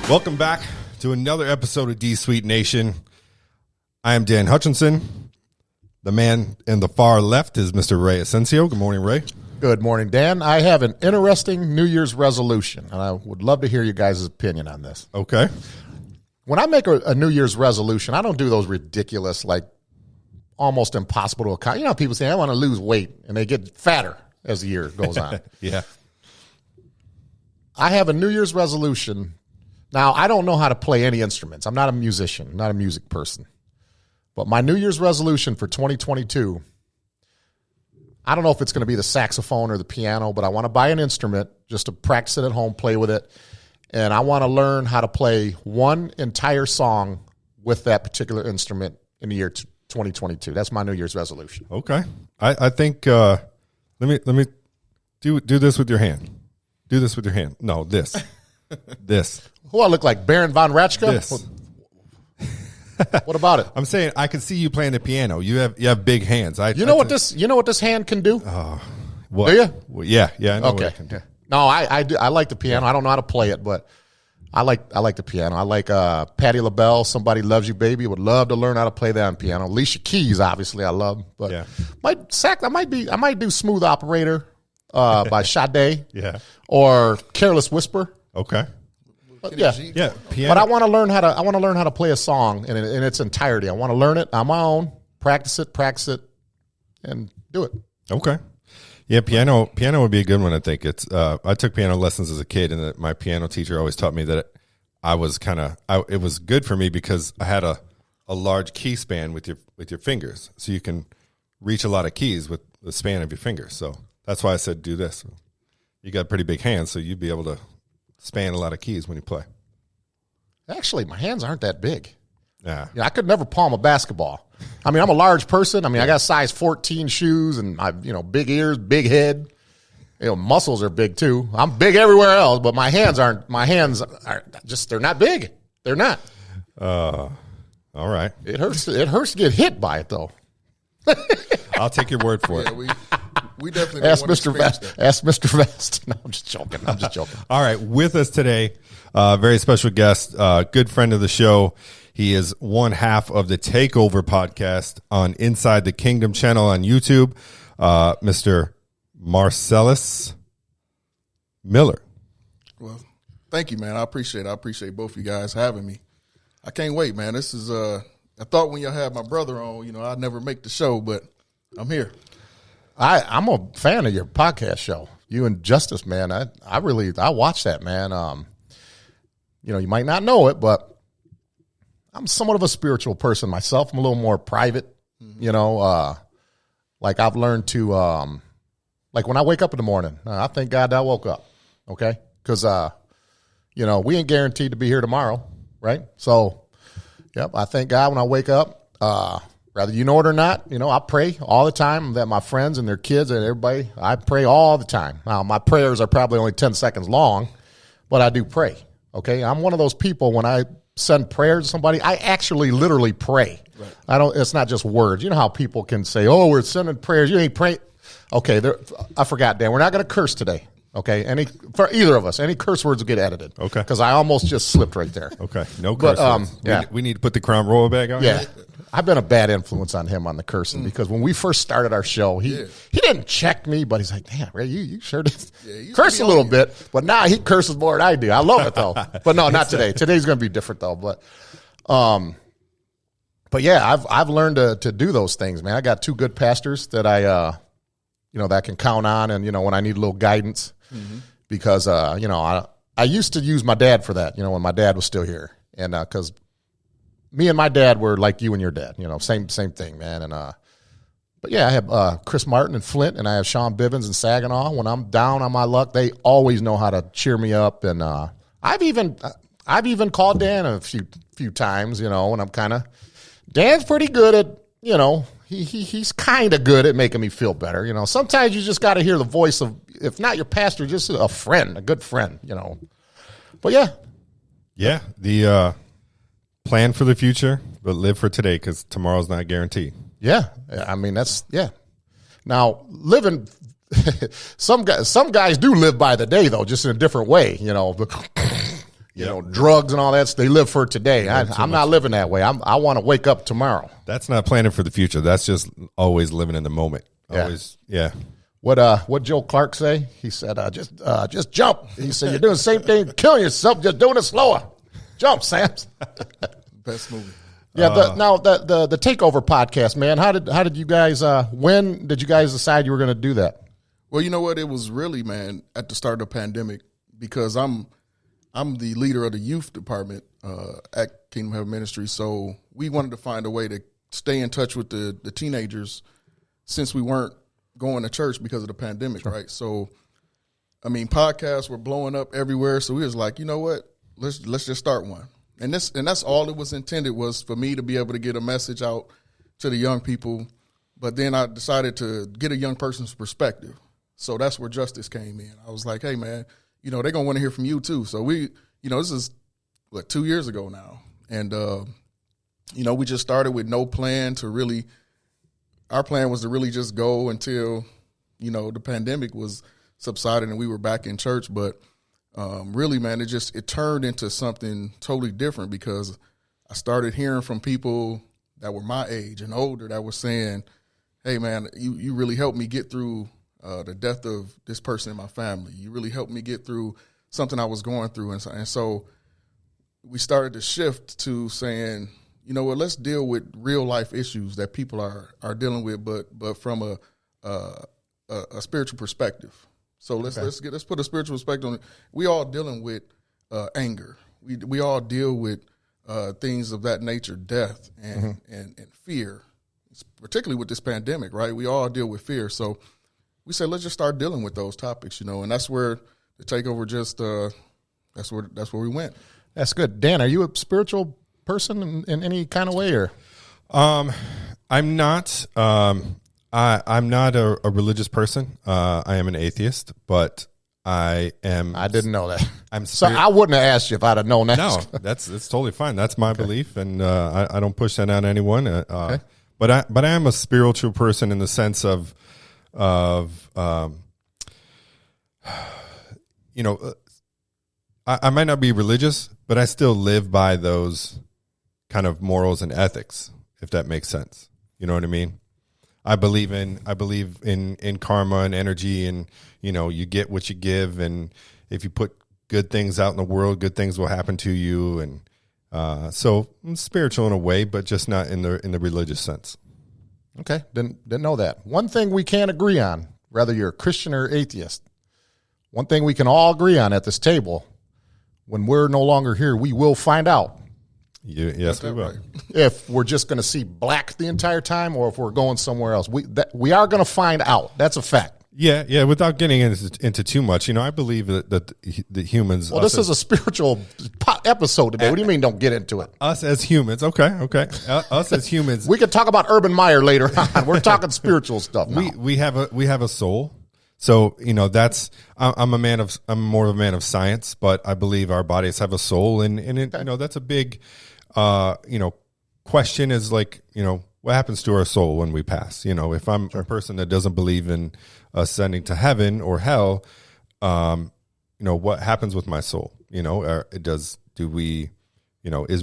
Welcome back to another episode of D Sweet Nation. I am Dan Hutchinson. The man in the far left is Mr. Ray Ascencio. Good morning, Ray. Good morning, Dan. I have an interesting New Year's resolution, and I would love to hear you guys' opinion on this. Okay. When I make a New Year's resolution, I don't do those ridiculous, like almost impossible to accomplish. You know, people say, I want to lose weight, and they get fatter as the year goes on. Yeah. I have a New Year's resolution. Now, I don't know how to play any instruments. I'm not a musician, not a music person. But my New Year's resolution for 2022, I don't know if it's going to be the saxophone or the piano, but I want to buy an instrument just to practice it at home, play with it. And I want to learn how to play one entire song with that particular instrument in the year 2022. That's my New Year's resolution. Okay. I think let me do this with your hand. Do this with your hand. No, this. This. Who I look like, Baron von Ratchka? This. What about it? I'm saying I can see you playing the piano. You have big hands. You know what this hand can do? What? Do you? Well, yeah. I know Okay. what it can do. No, I do. I like the piano. I don't know how to play it, but I like the piano. I like Patti LaBelle, Somebody Loves You Baby. Would love to learn how to play that on piano. Alicia Keys, obviously, I love. But Yeah. I might do Smooth Operator by Sade. Yeah. Or Careless Whisper. Okay. Yeah. Piano. But I want to learn how to play a song in its entirety. I want to learn it on my own, practice it, and do it. Okay. Yeah, piano would be a good one. I think it's. I took piano lessons as a kid, and my piano teacher always taught me that it was good for me because I had a large key span with your fingers, so you can reach a lot of keys with the span of your fingers. So that's why I said do this. You got pretty big hands, so you'd be able to span a lot of keys when you play. Actually, my hands aren't that big. Yeah. I could never palm a basketball. I mean, I'm a large person. I mean, I got size 14 shoes and big ears, big head. Muscles are big too. I'm big everywhere else, but my hands are just, they're not big. They're not. All right. It hurts to get hit by it though. I'll take your word for it. Yeah, we definitely Ask Mr. Vest. Ask Mr. Vest. No, I'm just joking. All right. With us today, very special guest, good friend of the show. He is one half of the Takeover Podcast on Inside the Kingdom channel on YouTube, Mr. Marcellus Miller. Well, thank you, man. I appreciate it. I appreciate both of you guys having me. I can't wait, man. This is I thought when y'all had my brother on, I'd never make the show, but I'm here. I'm a fan of your podcast show. You and Justice, man. I watch that, man. You might not know it, but I'm somewhat of a spiritual person myself. I'm a little more private, like I've learned to, like when I wake up in the morning, I thank God that I woke up, okay? Because, we ain't guaranteed to be here tomorrow, right? So, yep, I thank God when I wake up, whether you know it or not, I pray all the time that my friends and their kids and everybody, I pray all the time. Now, my prayers are probably only 10 seconds long, but I do pray, okay? I'm one of those people when I send prayers to somebody, I actually literally pray. Right. It's not just words. You know how people can say, oh, we're sending prayers. You ain't praying. Okay, I forgot, Dan. We're not going to curse today, okay? For either of us, any curse words will get edited. Okay. Because I almost just slipped right there. Okay, no curse words. Yeah. We need to put the crown royal back on. Yeah. I've been a bad influence on him on the cursing because when we first started our show, he didn't check me, but he's like, damn, Ray, you sure did curse a little bit. But now he curses more than I do. I love it, though. But no, not today. Today's going to be different, though. But yeah, I've learned to do those things, man. I got two good pastors that that I can count on and, when I need a little guidance because, I used to use my dad for that, when my dad was still here. And because me and my dad were like you and your dad, same thing, man. And but yeah, I have Chris Martin and Flint, and I have Sean Bivens and Saginaw. When I'm down on my luck, they always know how to cheer me up. And I've even called Dan a few times, and I'm kind of Dan's pretty good at he's kind of good at making me feel better. Sometimes you just got to hear the voice of, if not your pastor, just a friend, a good friend. But yeah, the plan for the future, but live for today because tomorrow's not guaranteed. Yeah. I mean, now living, some guys do live by the day though, just in a different way, you know, drugs and all that. They live for today. I'm not living that way. I want to wake up tomorrow. That's not planning for the future. That's just always living in the moment. Always, yeah. What Joe Clark say? He said, just jump. He said, you're doing the same thing, killing yourself, just doing it slower. Jump, Sams. Best movie. Yeah. The Takeover Podcast, man. How did you guys? When did you guys decide you were going to do that? Well, you know what? It was really, man, at the start of the pandemic, because I'm the leader of the youth department at Kingdom Heaven Ministry. So we wanted to find a way to stay in touch with the teenagers since we weren't going to church because of the pandemic, right? So, I mean, podcasts were blowing up everywhere. So we was like, you know what? Let's just start one. And that's all it was intended, was for me to be able to get a message out to the young people. But then I decided to get a young person's perspective. So that's where Justice came in. I was like, hey, man, you know, they're going to want to hear from you too. So we, you know, this is 2 years ago now. And, you know, we just started with no plan to really, our plan was to really just go until, you know, the pandemic was subsided and we were back in church. But really, man, it turned into something totally different, because I started hearing from people that were my age and older that were saying, hey, man, you really helped me get through the death of this person in my family. You really helped me get through something I was going through. And so we started to shift to saying, you know what, let's deal with real life issues that people are dealing with, but from a spiritual perspective. So let's put a spiritual perspective on it. We all dealing with anger. We all deal with things of that nature, death and fear, particularly with this pandemic, right? We all deal with fear. So we said, let's just start dealing with those topics, you know, and that's where the Takeover just that's where we went. That's good. Dan, are you a spiritual person in any kind of way, or? I'm not. I'm not a religious person. I am an atheist, but I am. I didn't know that. So I wouldn't have asked you if I'd have known that. No, that's totally fine. That's my belief, and I don't push that on anyone. But I am a spiritual person in the sense of you know, I might not be religious, but I still live by those kind of morals and ethics, if that makes sense. You know what I mean? I believe in karma and energy, and, you know, you get what you give, and if you put good things out in the world, good things will happen to you. And so I'm spiritual in a way, but just not in the religious sense. Okay, didn't know that. One thing we can't agree on, whether you're a Christian or atheist, one thing we can all agree on at this table, when we're no longer here, we will find out. Yes, we will. Right. If we're just going to see black the entire time, or if we're going somewhere else. We are going to find out. That's a fact. Yeah. Without getting into too much, you know, I believe that the humans. Well, this is a spiritual episode today. What do you mean? Don't get into it. Us as humans, okay. Us as humans, we could talk about Urban Meyer later on. We're talking spiritual stuff now. We have a soul. So, you know, I'm more of a man of science, but I believe our bodies have a soul, and it, you know, that's a big, you know, question is like, you know, what happens to our soul when we pass? You know, if I'm a person that doesn't believe in ascending to heaven or hell, you know, what happens with my soul? You know, is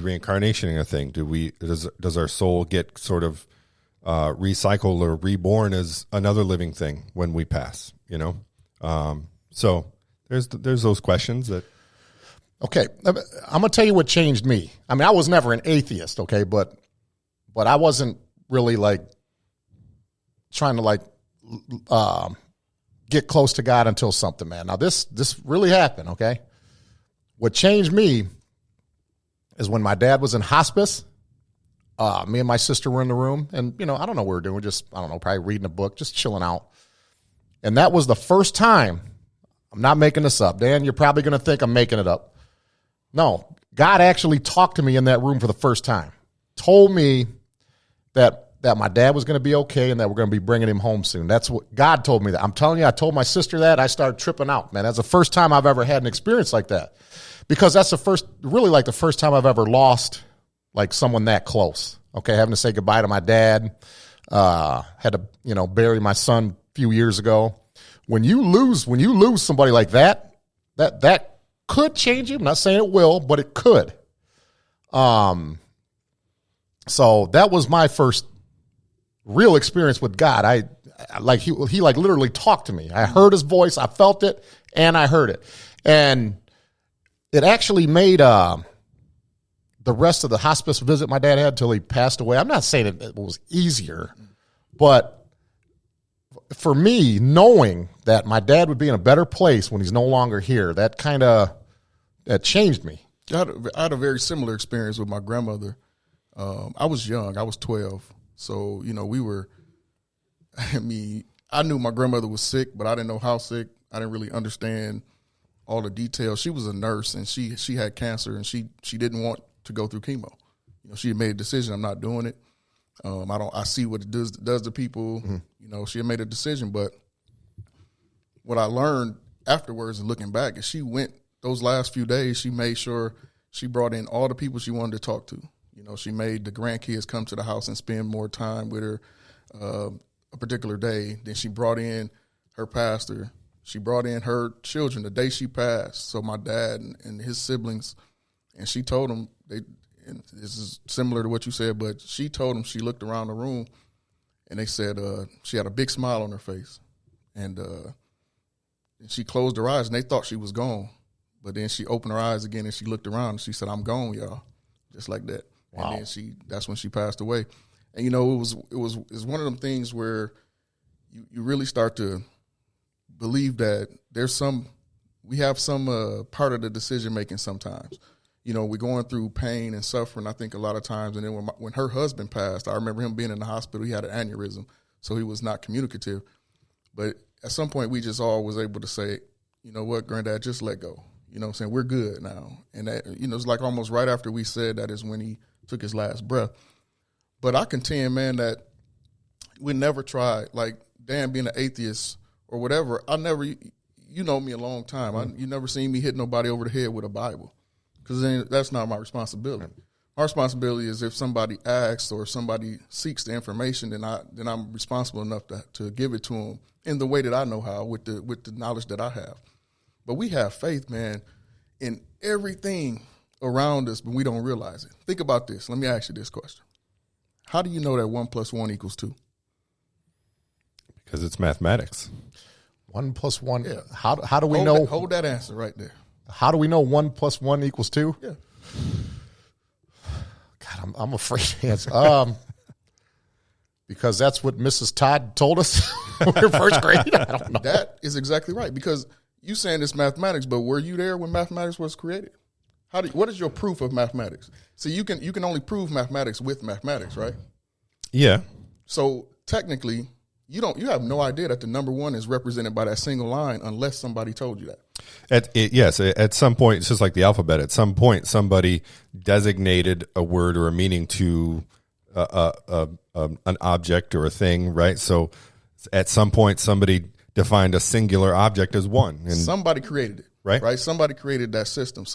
reincarnation a thing? Does our soul get sort of recycled or reborn as another living thing when we pass? You know, so there's those questions that. Okay, I'm gonna tell you what changed me. I mean, I was never an atheist, okay, but I wasn't really like trying to like get close to God until something, man. Now this really happened, okay? What changed me is when my dad was in hospice. Me and my sister were in the room, and, you know, I don't know what we were doing. We're just, I don't know, probably reading a book, just chilling out. And that was the first time, I'm not making this up. Dan, you're probably going to think I'm making it up. No, God actually talked to me in that room for the first time. Told me that my dad was going to be okay and that we're going to be bringing him home soon. That's what God told me that. I'm telling you, I told my sister that. I started tripping out, man. That's the first time I've ever had an experience like that. Because that's the first time I've ever lost like someone that close. Okay, having to say goodbye to my dad. Had to, you know, bury my son a few years ago. When you lose somebody like that could change you. I'm not saying it will, but it could. So that was my first real experience with God. He literally talked to me. I heard his voice, I felt it, and I heard it. And it actually made the rest of the hospice visit my dad had till he passed away. I'm not saying it was easier, but for me, knowing that my dad would be in a better place when he's no longer here, that changed me. I had a very similar experience with my grandmother. I was young. I was 12. So, I knew my grandmother was sick, but I didn't know how sick. I didn't really understand all the details. She was a nurse, and she had cancer, and she didn't want to go through chemo. She had made a decision. I'm not doing it. I see what it does to people. Mm-hmm. She had made a decision, but what I learned afterwards and looking back is she went those last few days. She made sure she brought in all the people she wanted to talk to. She made the grandkids come to the house and spend more time with her a particular day. Then she brought in her pastor. She brought in her children the day she passed. So my dad and his siblings, and she told them, and this is similar to what you said, but she told them, she looked around the room and they said she had a big smile on her face. And she closed her eyes and they thought she was gone. But then she opened her eyes again and she looked around and she said, "I'm gone, y'all." Just like that. Wow. And then that's when she passed away. And, it was one of them things where you really start to believe that we have some part of the decision making sometimes. We're going through pain and suffering, I think, a lot of times. And then when her husband passed, I remember him being in the hospital. He had an aneurysm, so he was not communicative. But at some point, we just all was able to say, "You know what, Granddad, just let go." You know what I'm saying? We're good now. And that, it's like almost right after we said that is when he took his last breath. But I contend, man, that we never tried, like Dan being an atheist or whatever. You know me a long time. You never seen me hit nobody over the head with a Bible, because that's not my responsibility. My responsibility is if somebody asks or somebody seeks the information, then I'm responsible enough to give it to them in the way that I know how, with the knowledge that I have. But we have faith, man, in everything around us, but we don't realize it. Think about this. Let me ask you this question. How do you know that 1 + 1 = 2? Because it's mathematics. 1 + 1. Yeah. How do we know? Hold that answer right there. How do we know 1 + 1 = 2? Yeah. God, I'm afraid to answer. Because that's what Mrs. Todd told us when we were first grade. I don't know. That is exactly right. Because you saying it's mathematics, but were you there when mathematics was created? What is your proof of mathematics? So you can only prove mathematics with mathematics, right? Yeah. So technically, you have no idea that the number 1 is represented by that single line unless somebody told you that. Yes, at some point, it's just like the alphabet. At some point, somebody designated a word or a meaning to an object or a thing, right? So at some point, somebody defined a singular object as 1. And somebody created it, right? Somebody created that system.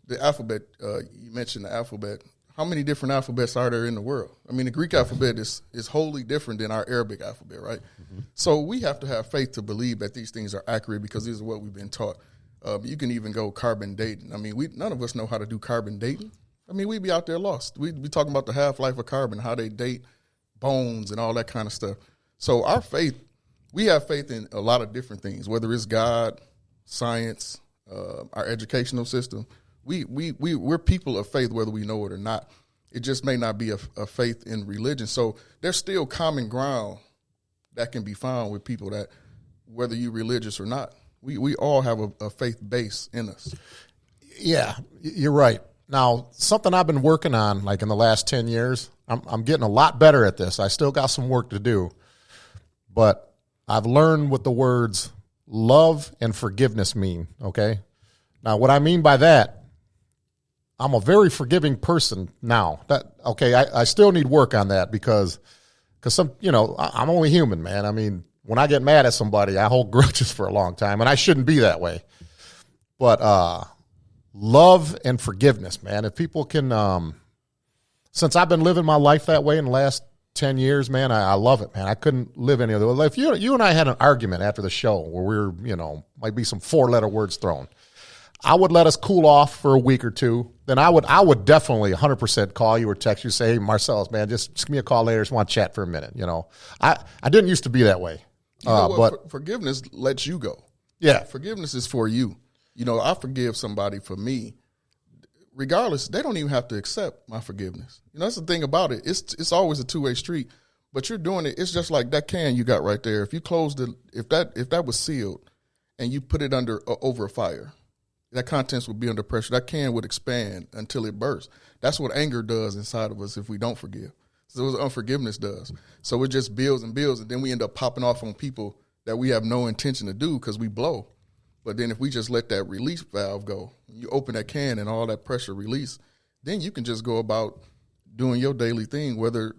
The alphabet, you mentioned the alphabet. How many different alphabets are there in the world? I mean, the Greek alphabet is wholly different than our Arabic alphabet, right? Mm-hmm. So we have to have faith to believe that these things are accurate because these are what we've been taught. You can even go carbon dating. I mean, none of us know how to do carbon dating. I mean, we'd be out there lost. We'd be talking about the half-life of carbon, how they date bones and all that kind of stuff. So our faith, we have faith in a lot of different things, whether it's God, science, our educational system. We're people of faith, whether we know it or not. It just may not be a faith in religion. So there's still common ground that can be found with people that, whether you're religious or not, we all have a faith base in us. Yeah, you're right. Now, something I've been working on, like in the last 10 years, I'm getting a lot better at this. I still got some work to do, but I've learned what the words love and forgiveness mean, okay? Now, what I mean by that, I'm a very forgiving person now. I still need work on that because I'm only human, man. I mean, when I get mad at somebody, I hold grudges for a long time, and I shouldn't be that way. But love and forgiveness, man. If people can, since I've been living my life that way in the last 10 years, man, I love it, man. I couldn't live any other way. If you and I had an argument after the show where might be some 4-letter words thrown, I would let us cool off for a week or two. Then I would definitely 100% call you or text you, say, hey, Marcellus, man, just give me a call later. Just want to chat for a minute. I didn't used to be that way. But forgiveness lets you go. Yeah. Forgiveness is for you. I forgive somebody for me. Regardless, they don't even have to accept my forgiveness. That's the thing about it. It's always a two-way street. But you're doing it. It's just like that can you got right there. If you closed it, if that was sealed, and you put it over a fire, that contents would be under pressure. That can would expand until it bursts. That's what anger does inside of us if we don't forgive. So what unforgiveness does. So it just builds and builds, and then we end up popping off on people that we have no intention to do because we blow. But then if we just let that release valve go, you open that can and all that pressure release, then you can just go about doing your daily thing, whether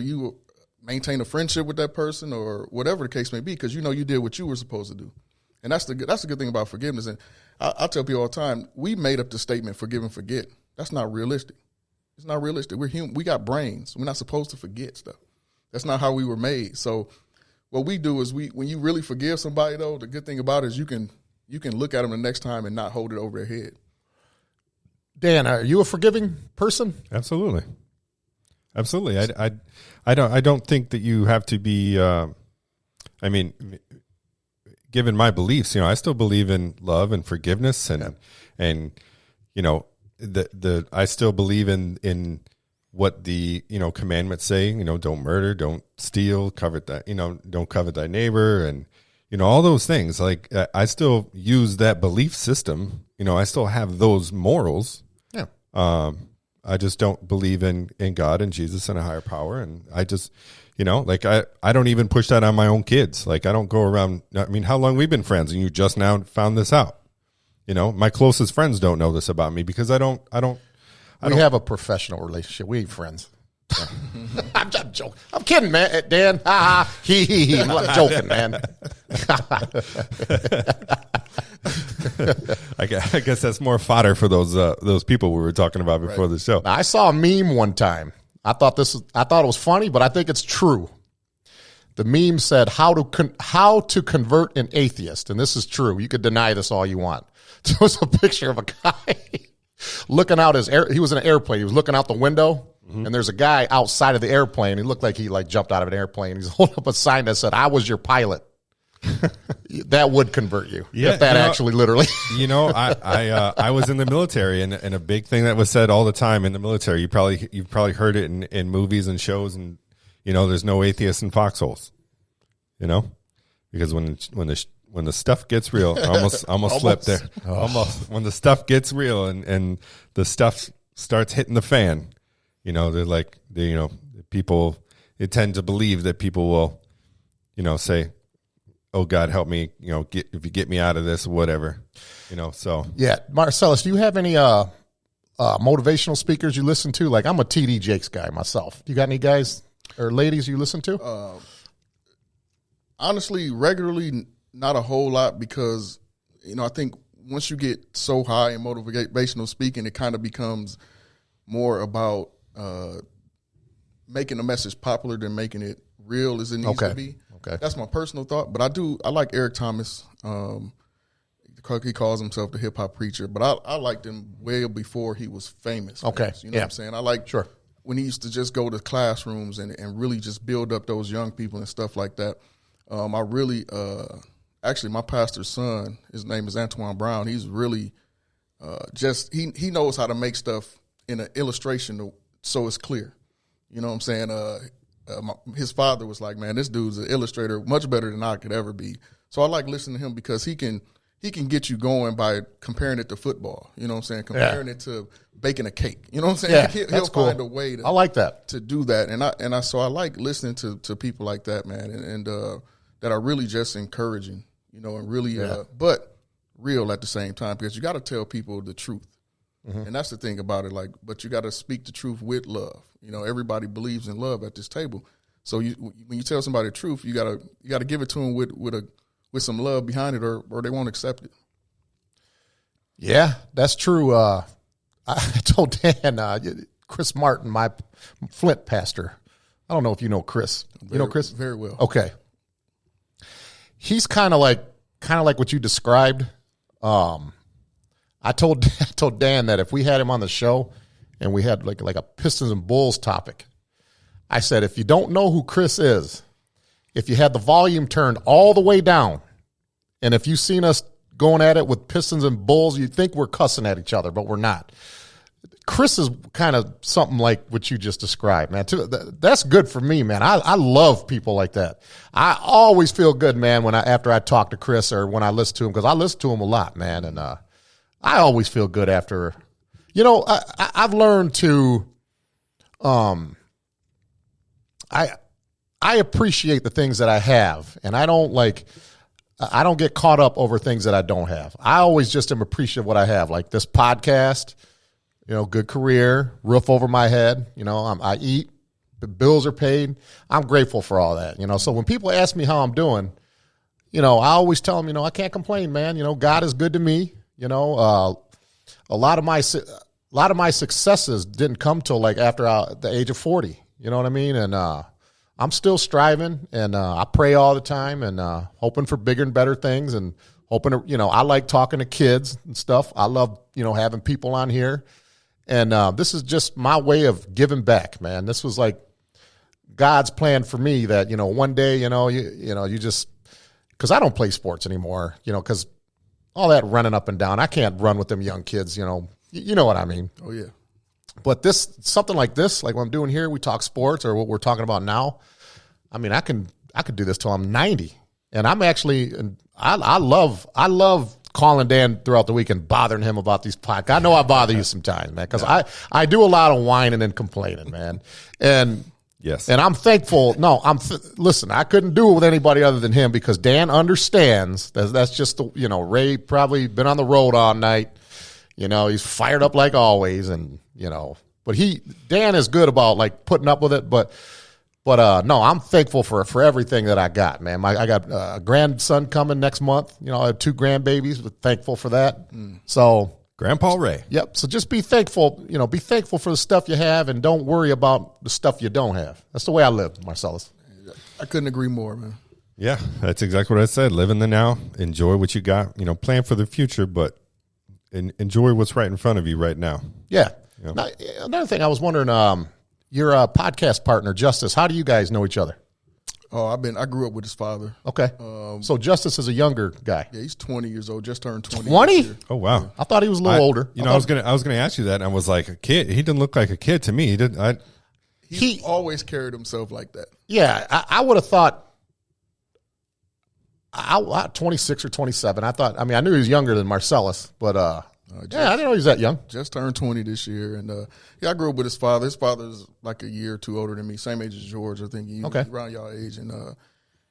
you maintain a friendship with that person or whatever the case may be, because you did what you were supposed to do. And that's the good thing about forgiveness. And I tell people all the time, we made up the statement, forgive and forget. That's not realistic. It's not realistic. We're human. We got brains. We're not supposed to forget stuff. That's not how we were made. So what we do is when you really forgive somebody, though, the good thing about it is you can look at them the next time and not hold it over their head. Dan, are you a forgiving person? Absolutely. I don't think that you have to be, given my beliefs, I still believe in love and forgiveness and I still believe in what the, commandments say, don't murder, don't steal, don't covet thy neighbor. And, all those things, like I still use that belief system. I still have those morals. Yeah. I just don't believe in God and Jesus and a higher power. And I just, I don't even push that on my own kids. Like I don't go around. How long we've been friends and you just now found this out? My closest friends don't know this about me because I don't. We have a professional relationship. We ain't friends. I'm just joking. I'm kidding, man. Dan, he. I'm joking, man. I guess that's more fodder for those people we were talking about before the show. Now, I saw a meme one time. I thought it was funny, but I think it's true. The meme said how to convert an atheist, and this is true. You could deny this all you want. There was a picture of a guy looking out he was in an airplane. He was looking out the window. Mm-hmm. And there's a guy outside of the airplane. He looked like he jumped out of an airplane. He's holding up a sign that said, "I was your pilot." That would convert you. Yeah, if that actually literally. I was in the military, and a big thing that was said all the time in the military. You've probably heard it in movies and shows, and there's no atheists in foxholes. Because when the stuff gets real, almost slipped there. Almost when the stuff gets real and the stuff starts hitting the fan. They're like, people, they tend to believe that people will, say, oh, God, help me, if you get me out of this, whatever, so. Yeah. Marcellus, do you have any motivational speakers you listen to? Like, I'm a TD Jakes guy myself. Do you got any guys or ladies you listen to? Honestly, regularly, not a whole lot because, I think once you get so high in motivational speaking, it kind of becomes more about making a message popular than making it real as it needs to be. Okay. That's my personal thought. But I like Eric Thomas. He calls himself the hip hop preacher, but I liked him way before he was famous. Okay. You know what I'm saying? I like when he used to just go to classrooms and really just build up those young people and stuff like that. I really actually my pastor's son, his name is Antoine Brown. He's really he knows how to make stuff in an illustration so it's clear. You know what I'm saying? His father was like, man, this dude's an illustrator much better than I could ever be. So I like listening to him because he can get you going by comparing it to football. You know what I'm saying? Comparing it to baking a cake. You know what I'm saying? Yeah, he'll find a way I like that. to do that. And so I like listening to people like that, man, and that are really just encouraging, and really but real at the same time, because you got to tell people the truth. Mm-hmm. And that's the thing about it, but you got to speak the truth with love. Everybody believes in love at this table. So when you tell somebody the truth, you gotta give it to them with some love behind it, or they won't accept it. Yeah, that's true. I told Dan, Chris Martin, my Flint pastor. I don't know if you know Chris. You know Chris? Very well. Okay. He's kind of like what you described. I told Dan that if we had him on the show and we had like a Pistons and Bulls topic, I said, if you don't know who Chris is, if you had the volume turned all the way down, and if you've seen us going at it with Pistons and Bulls, you'd think we're cussing at each other, but we're not. Chris is kind of something like what you just described, man. That's good for me, man. I love people like that. I always feel good, man, after I talk to Chris or when I listen to him, because I listen to him a lot, man, and I always feel good after. You know, I've learned to, I appreciate the things that I have, and I don't get caught up over things that I don't have. I always just am appreciative of what I have, like this podcast. You know, good career, roof over my head. You know, I eat, the bills are paid. I'm grateful for all that. You know, so when people ask me how I'm doing, you know, I always tell them, you know, I can't complain, man. You know, God is good to me. You know, a lot of my successes didn't come till like after the age of 40. You know what I mean? And I'm still striving, and I pray all the time, and hoping for bigger and better things, and hoping to, you know, I like talking to kids and stuff. I love, you know, having people on here. And this is just my way of giving back, man. This was like God's plan for me that, you know, one day, you just, because I don't play sports anymore, you know, because all that running up and down, I can't run with them young kids, you know what I mean. Oh, yeah. But something like this, like what I'm doing here, we talk sports or what we're talking about now. I mean, I could do this till I'm 90. And I'm actually, I love calling Dan throughout the week and bothering him about these podcasts. I know I bother you sometimes, man, because I do a lot of whining and complaining, man. And yes, and I'm thankful. No, listen, I couldn't do it with anybody other than him, because Dan understands that's just you know, Ray probably been on the road all night. You know, he's fired up like always, and you know, but Dan is good about like putting up with it, But no, I'm thankful for everything that I got, man. I got a grandson coming next month. You know, I have 2 grandbabies, but thankful for that. So, Grandpa Ray. Yep. So just be thankful, you know, be thankful for the stuff you have, and don't worry about the stuff you don't have. That's the way I live, Marcellus. I couldn't agree more, man. Yeah, that's exactly what I said. Live in the now. Enjoy what you got. You know, plan for the future, but enjoy what's right in front of you right now. Yeah. Yep. Now, another thing I was wondering, your podcast partner, Justice, how do you guys know each other? Oh, I grew up with his father. Okay. So Justice is a younger guy. Yeah, he's 20 years old, just turned 20. 20? Oh, wow. I thought he was a little older. You know, I was gonna ask you that, and I was like, a kid. He didn't look like a kid to me. He didn't. He always carried himself like that. Yeah, I would have thought. I 26 or 27. I mean, I knew he was younger than Marcellus, but yeah, I didn't know he was that young. Just turned 20 this year, and yeah, I grew up with his father. His father's like a year or two older than me, same age as George. I think he's around y'all age, and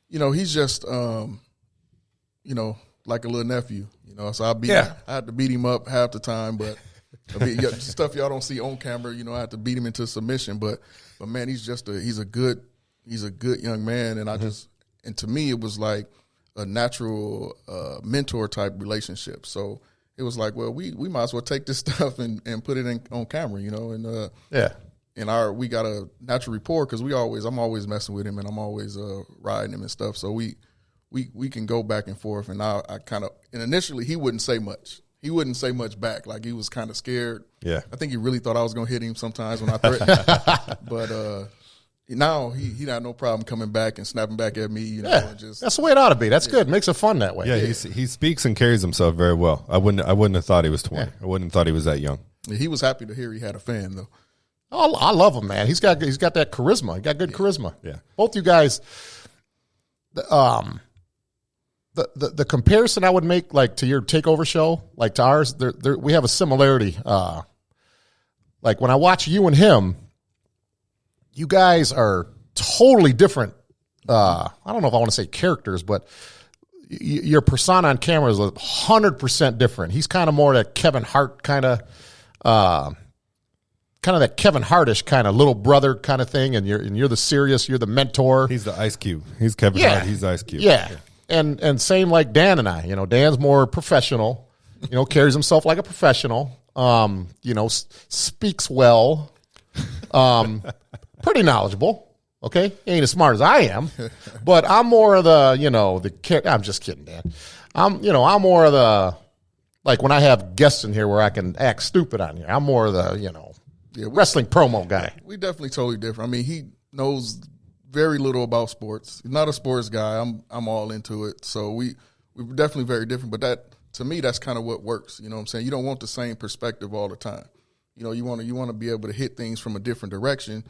you know, he's just you know, like a little nephew. You know, so I had to beat him up half the time, but stuff y'all don't see on camera. You know, I had to beat him into submission, but man, he's a good young man, and and to me, it was like a natural mentor type relationship. So it was like, well, we might as well take this stuff and put it on camera, you know, and and we got a natural rapport, because I'm always messing with him, and I'm always riding him and stuff. So we can go back and forth, and I kind of, and initially he wouldn't say much. He wouldn't say much back. Like, he was kind of scared. Yeah, I think he really thought I was gonna hit him sometimes when I threatened. But now he had no problem coming back and snapping back at me. You know, and just, that's the way it ought to be. That's good. Makes it fun that way. Yeah, he speaks and carries himself very well. I wouldn't have thought he was 20. I wouldn't have thought he was that young. He was happy to hear he had a fan, though. Oh, I love him, man. He's got that charisma. He got good charisma. Yeah. Both you guys. The comparison I would make, like, to your Takeover show, like to ours, we have a similarity. Like, when I watch you and him, you guys are totally different. I don't know if I want to say characters, but your persona on camera is 100% different. He's kind of more that Kevin Hart kind of that Kevin Hartish kind of little brother kind of thing, and you're the serious, you're the mentor. He's the Ice Cube. He's Kevin Hart. He's Ice Cube. Yeah. And same like Dan and I. You know, Dan's more professional. You know, carries himself like a professional. You know, speaks well. Pretty knowledgeable. Okay, ain't as smart as I am, but I'm more of the, you know, I'm just kidding, Dan. I'm more of the, like when I have guests in here where I can act stupid on you. I'm more of the, wrestling promo guy. We definitely totally different. I mean, he knows very little about sports. He's not a sports guy. I'm all into it. So we're definitely very different. But that, to me, that's kind of what works. You know what I'm saying? You don't want the same perspective all the time. You want to be able to hit things from a different direction.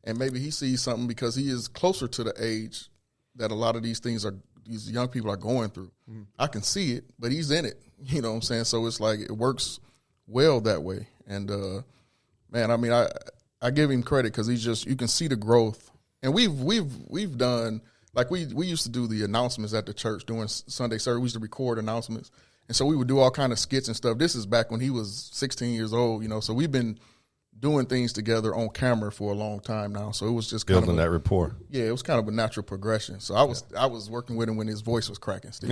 And maybe he sees something because he is closer to the age that a lot of these young people are going through. I can see it, but he's in it. You know what I'm saying? So it's like it works well that way. And man, I mean, I give him credit because you can see the growth. And we've done, like we used to do the announcements at the church during Sunday service. We used to record announcements. And so we would do all kind of skits and stuff. This is back when he was 16 years old, so we've been doing things together on camera for a long time now. So it was just building kind of that rapport. Yeah, it was kind of a natural progression. So I was working with him when his voice was cracking, Steve.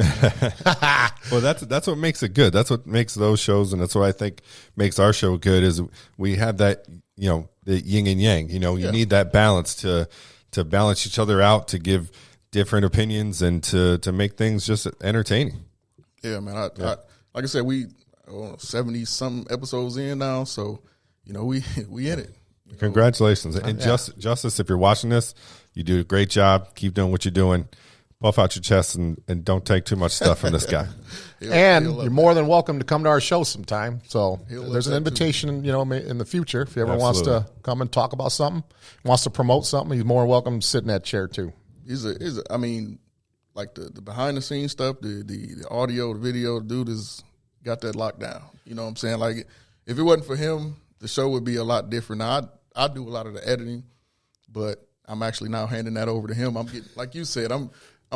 Well, that's what makes it good. That's what makes those shows, and that's what I think makes our show good is we have that, the yin and yang. You need that balance to balance each other out, to give different opinions, and to make things just entertaining. Yeah, man. I like I said, we 70-something episodes in now, so we in it. Congratulations. And Justice, if you're watching this, you do a great job. Keep doing what you're doing. Puff out your chest and don't take too much stuff from this guy. And you're more than welcome to come to our show sometime. So there's an invitation, in the future. If he ever wants to come and talk about something, wants to promote something, he's more than welcome to sit in that chair too. I mean, like the behind the scenes stuff, the audio, the video, the dude has got that locked down. You know what I'm saying? Like if it wasn't for him, the show would be a lot different. Now I do a lot of the editing, but I'm actually now handing that over to him. I'm getting, like you said, I'm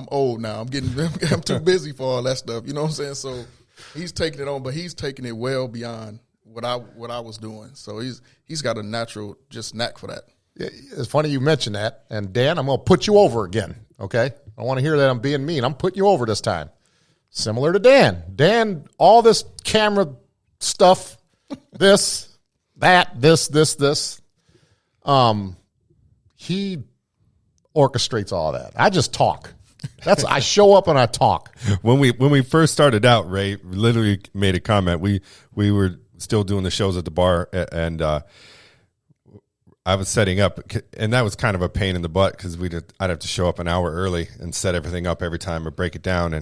old now. I'm too busy for all that stuff. You know what I'm saying? So he's taking it on, but he's taking it well beyond what I was doing. So he's got a natural just knack for that. It's funny you mentioned that. And Dan, I'm going to put you over again. Okay, I want to hear that I'm being mean. I'm putting you over this time. Similar to Dan. Dan, all this camera stuff, this, that, this. He orchestrates all that. I just talk. I show up and I talk. When we first started out, Ray literally made a comment. We were still doing the shows at the bar, and I was setting up, and that was kind of a pain in the butt because I'd have to show up an hour early and set everything up every time or break it down.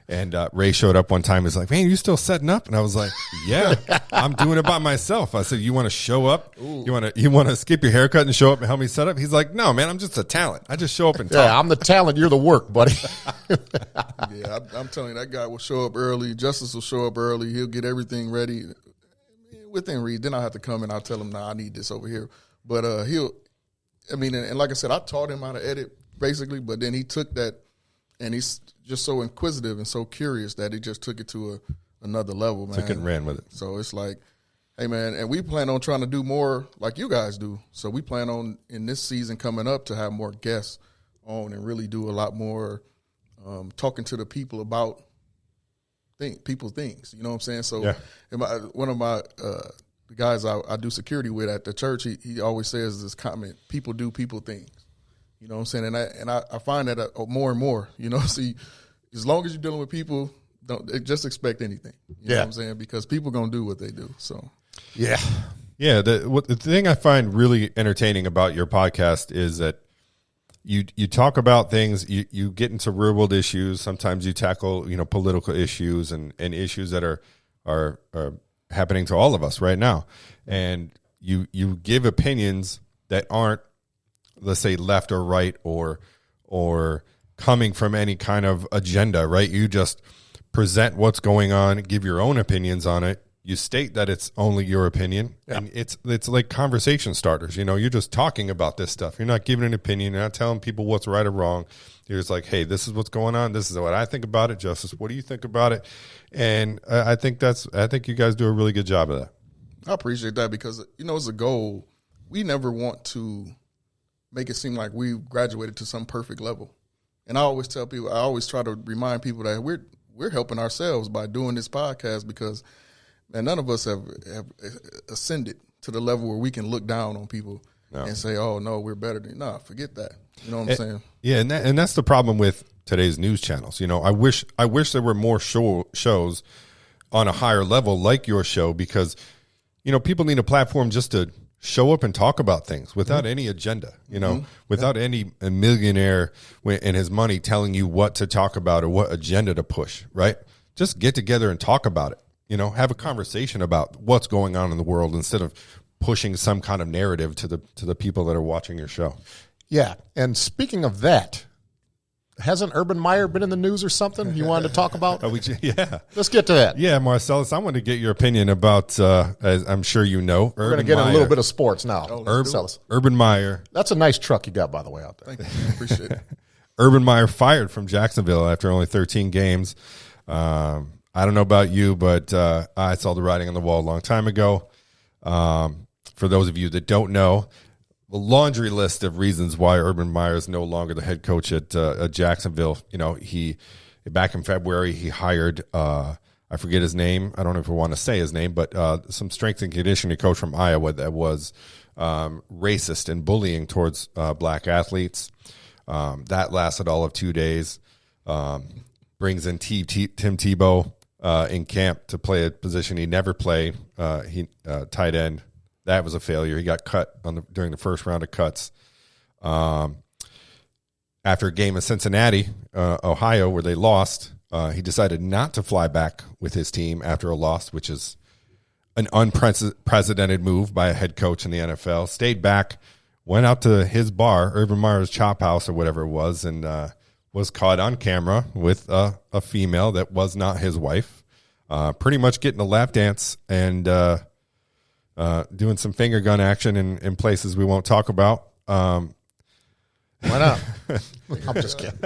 And Ray showed up one time. He's like, "Man, you still setting up?" And I was like, "Yeah, I'm doing it by myself." I said, "You want to show up? Ooh. You want to skip your haircut and show up and help me set up?" He's like, "No, man, I'm just a talent. I just show up and talk." Yeah, I'm the talent. You're the work, buddy. Yeah, I'm telling you, that guy will show up early. Justice will show up early. He'll get everything ready within reason. Then I'll have to come and I'll tell him, "Nah, I need this over here." But and like I said, I taught him how to edit basically, but then he took that, and he's just so inquisitive and so curious that he just took it to another level, man. Took it and ran with it. So it's like, hey, man, and we plan on trying to do more like you guys do. So we plan on, in this season coming up, to have more guests on and really do a lot more talking to the people about people's things. You know what I'm saying? So one of my the guys I do security with at the church, he always says this comment: people do people things. You know what I'm saying? And I find that more and more, see, as long as you're dealing with people, don't just expect anything. You know what I'm saying? Because people going to do what they do. So, yeah. Yeah. The thing I find really entertaining about your podcast is that you talk about things, you get into real world issues. Sometimes you tackle, political issues and issues that are happening to all of us right now. And you give opinions that aren't, let's say, left or right or coming from any kind of agenda, right? You just present what's going on, give your own opinions on it. You state that it's only your opinion, and it's like conversation starters. You're just talking about this stuff. You're not giving an opinion. You're not telling people what's right or wrong. You're just like, hey, this is what's going on. This is what I think about it. Justice, what do you think about it? And I think you guys do a really good job of that. I appreciate that because, it's a goal. We never want to make it seem like we graduated to some perfect level. And I always tell people, I always try to remind people that we're helping ourselves by doing this podcast because, man, none of us have ascended to the level where we can look down on people and say, "Oh no, we're better than." Nah, forget that. You know what I'm saying? Yeah, and that's the problem with today's news channels. I wish there were more shows on a higher level like your show, because, people need a platform just to show up and talk about things without any agenda, without any a millionaire and his money telling you what to talk about or what agenda to push, right? Just get together and talk about it, have a conversation about what's going on in the world instead of pushing some kind of narrative to the people that are watching your show. Yeah. And speaking of that, hasn't Urban Meyer been in the news or something you wanted to talk about? Yeah. Let's get to that. Yeah, Marcellus, I want to get your opinion about, as I'm sure you know, We're going to get in a little bit of sports now. Urban Meyer. That's a nice truck you got, by the way, out there. Thank you. Appreciate it. Urban Meyer fired from Jacksonville after only 13 games. I don't know about you, but I saw the writing on the wall a long time ago. For those of you that don't know, a laundry list of reasons why Urban Meyer is no longer the head coach at Jacksonville. He back in February he hired I forget his name. I don't know if we want to say his name, but some strength and conditioning coach from Iowa that was racist and bullying towards black athletes. That lasted all of 2 days. Brings in Tim Tebow in camp to play a position he never played. Tight end. That was a failure. He got cut during the first round of cuts. After a game in Cincinnati, Ohio, where they lost, he decided not to fly back with his team after a loss, which is an unprecedented move by a head coach in the NFL. Stayed back, went out to his bar, Urban Meyer's Chop House or whatever it was, and was caught on camera with a female that was not his wife, pretty much getting a lap dance and doing some finger gun action in places we won't talk about. Why not? I'm just kidding.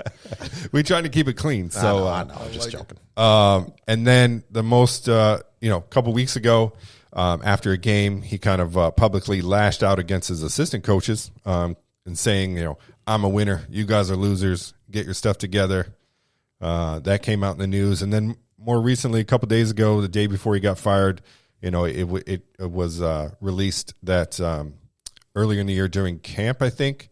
We trying to keep it clean. So I know. I'm just joking. And then the most, couple weeks ago, after a game, he kind of publicly lashed out against his assistant coaches and saying, I'm a winner. You guys are losers. Get your stuff together. That came out in the news. And then more recently, a couple days ago, the day before he got fired, it was released that earlier in the year during camp, I think,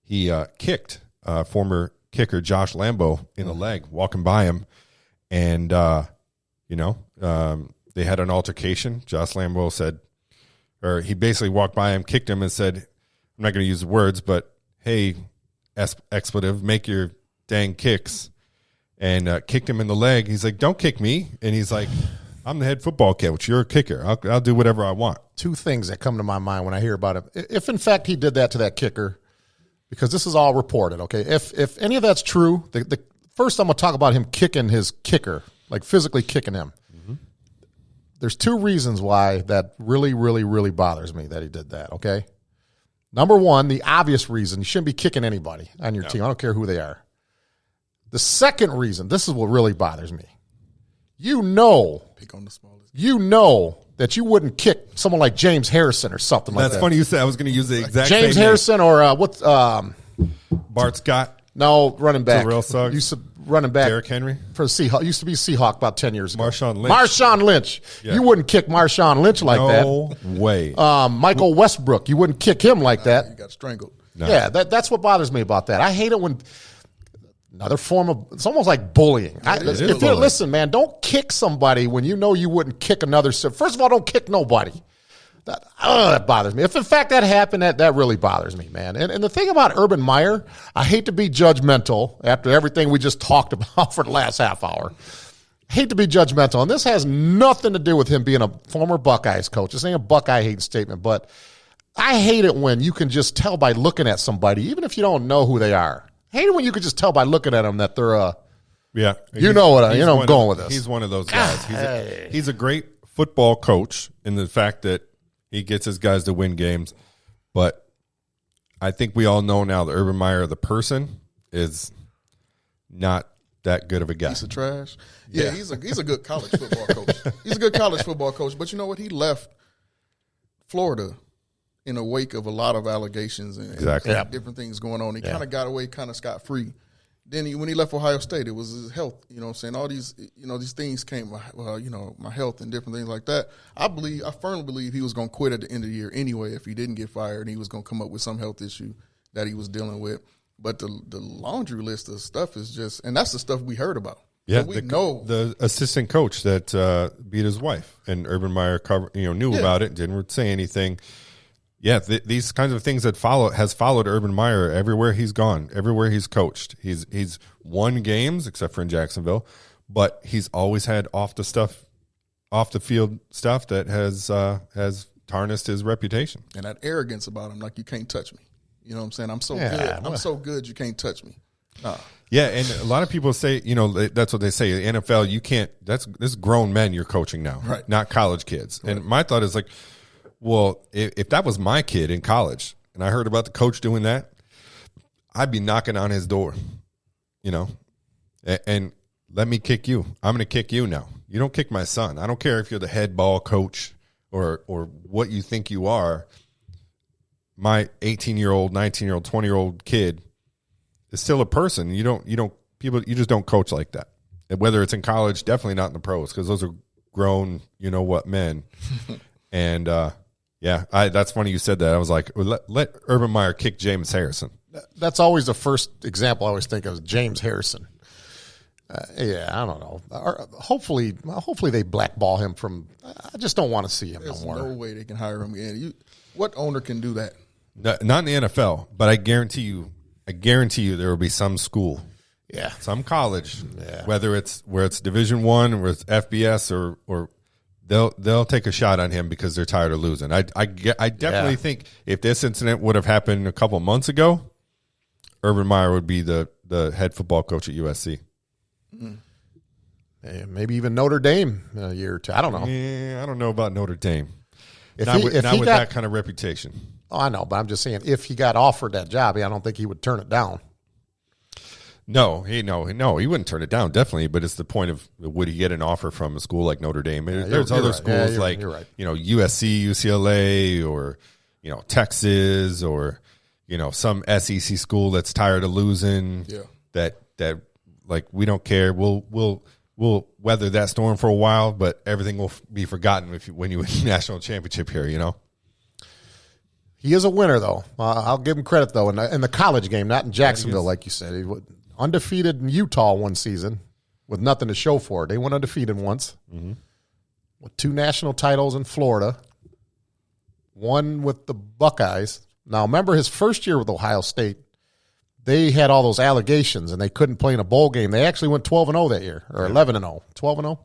he kicked former kicker Josh Lambo in the leg, walking by him. And, they had an altercation. Josh Lambo said, or he basically walked by him, kicked him and said, I'm not going to use the words, but, hey, expletive, make your dang kicks. And kicked him in the leg. He's like, don't kick me. And he's like, I'm the head football coach. You're a kicker. I'll do whatever I want. Two things that come to my mind when I hear about it. If, in fact, he did that to that kicker, because this is all reported, okay? If any of that's true, the first I'm going to talk about him kicking his kicker, like physically kicking him. Mm-hmm. There's two reasons why that really, really, really bothers me that he did that, okay? Number one, the obvious reason, you shouldn't be kicking anybody on your team. I don't care who they are. The second reason, this is what really bothers me. Pick on the smallest. That you wouldn't kick someone like James Harrison or something like that. That's funny you said. I was going to use the exact James same Harrison name. or what? Bart Scott. No, running back. Terrell Suggs. Used to running back. Derrick Henry. For the Seahawks. Used to be Seahawk about 10 years ago. Marshawn Lynch. Yeah. You wouldn't kick Marshawn Lynch like that. No way. Michael Westbrook. You wouldn't kick him like that. You got strangled. No. Yeah, that's what bothers me about that. I hate it when another form of, it's almost like bullying. Listen, man, don't kick somebody when you know you wouldn't kick another. First of all, don't kick nobody. That bothers me. If in fact that happened, that really bothers me, man. And the thing about Urban Meyer, I hate to be judgmental after everything we just talked about for the last half hour. I hate to be judgmental, and this has nothing to do with him being a former Buckeyes coach. This ain't a Buckeye hate statement, but I hate it when you can just tell by looking at somebody, even if you don't know who they are. I hate it when you can just tell by looking at them that they're I'm going with this. He's one of those guys. He's a great football coach in the fact that he gets his guys to win games, but I think we all know now that Urban Meyer, the person, is not that good of a guy. Piece of trash. Yeah, he's a good college football coach. He's a good college football coach, but you know what? He left Florida in the wake of a lot of allegations and different things going on. He kind of got away kind of scot-free. Then when he left Ohio State, it was his health. You know what I'm saying? All these, these things came, my health and different things like that. I firmly believe he was going to quit at the end of the year anyway if he didn't get fired, and he was going to come up with some health issue that he was dealing with. But the laundry list of stuff is just, and that's the stuff we heard about. Yeah, we know the assistant coach that beat his wife, and Urban Meyer knew about it, didn't say anything. Yeah, these kinds of things has followed Urban Meyer everywhere he's gone, everywhere he's coached. He's won games except for in Jacksonville, but he's always had off the field stuff that has tarnished his reputation. And that arrogance about him, like, you can't touch me. You know what I'm saying? I'm so good. I'm so good you can't touch me. Nah. Yeah, and a lot of people say, that's what they say. NFL, you can't. This grown men you're coaching now, right? Not college kids. Right. And my thought is like, well, if that was my kid in college and I heard about the coach doing that, I'd be knocking on his door, and let me kick you. I'm going to kick you now. You don't kick my son. I don't care if you're the head ball coach or what you think you are. My 18-year-old, 19-year-old, 20-year-old kid is still a person. You just don't coach like that. And whether it's in college, definitely not in the pros, because those are grown, men. And that's funny you said that. I was like, let Urban Meyer kick James Harrison. That's always the first example I always think of, James Harrison. I don't know. Hopefully they blackball him from. I just don't want to see him There's no more. no way they can hire him again. What owner can do that? Not in the NFL, but I guarantee you there will be some school, some college, whether it's Division I or it's FBS or they'll take a shot on him because they're tired of losing. I definitely think if this incident would have happened a couple months ago, Urban Meyer would be the head football coach at USC. Maybe even Notre Dame in a year or two. I don't know. Yeah, I don't know about Notre Dame. If not he with got, that kind of reputation. Oh, I know, but I'm just saying, if he got offered that job, I don't think he would turn it down. No, he wouldn't turn it down, definitely. But it's the point of, would he get an offer from a school like Notre Dame? There's other schools like USC, UCLA, or Texas, or some SEC school that's tired of losing. Yeah. That like, we don't care. We'll weather that storm for a while, but everything will be forgotten when you win the national championship here. He is a winner, though. I'll give him credit, though, in the college game, not in Jacksonville, like you said. He was undefeated in Utah one season with nothing to show for it. They went undefeated once. Mm-hmm. With 2 national titles in Florida. One with the Buckeyes. Now, remember his first year with Ohio State, they had all those allegations, and they couldn't play in a bowl game. They actually went 12-0 that year, or 11-0. 12-0.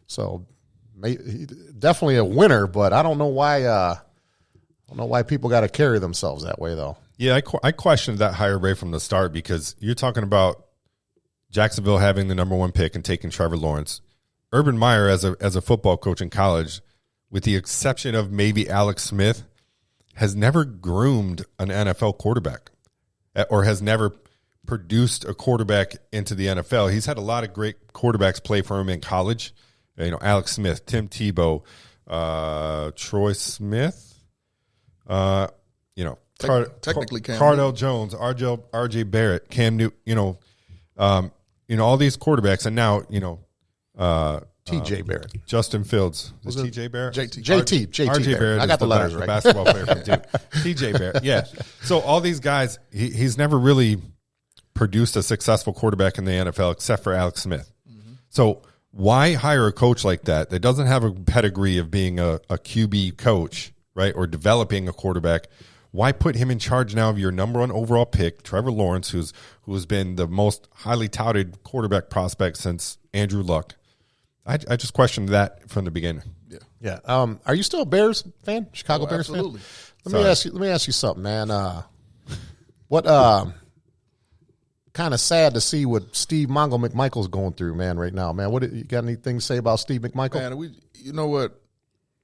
So, definitely a winner, but I don't know why people got to carry themselves that way, though. Yeah, I questioned that hire right from the start, because you're talking about Jacksonville having the number 1 pick and taking Trevor Lawrence. Urban Meyer, as a football coach in college, with the exception of maybe Alex Smith, has never groomed an NFL quarterback or has never produced a quarterback into the NFL. He's had a lot of great quarterbacks play for him in college. Alex Smith, Tim Tebow, Troy Smith. Technically Cam Cardell Jones, RJ Barrett, Cam Newton, all these quarterbacks, and now, T.J. Barrett. Justin Fields. Was it T.J. Barrett? JT Barrett. I got the letters right. The basketball player from Duke. T.J. Barrett, yeah. So all these guys, he's never really produced a successful quarterback in the NFL except for Alex Smith. Mm-hmm. So why hire a coach like that doesn't have a pedigree of being a QB coach, right, or developing a quarterback? Why put him in charge now of your number 1 overall pick, Trevor Lawrence, who's been the most highly touted quarterback prospect since Andrew Luck? I just questioned that from the beginning. Yeah. Are you still a Bears fan? Chicago Bears absolutely. fan? Let me ask you something, man. What kind of sad to see what Steve Mongo McMichael's going through, man, right now, man. What you got anything to say about Steve McMichael? Man, you know what?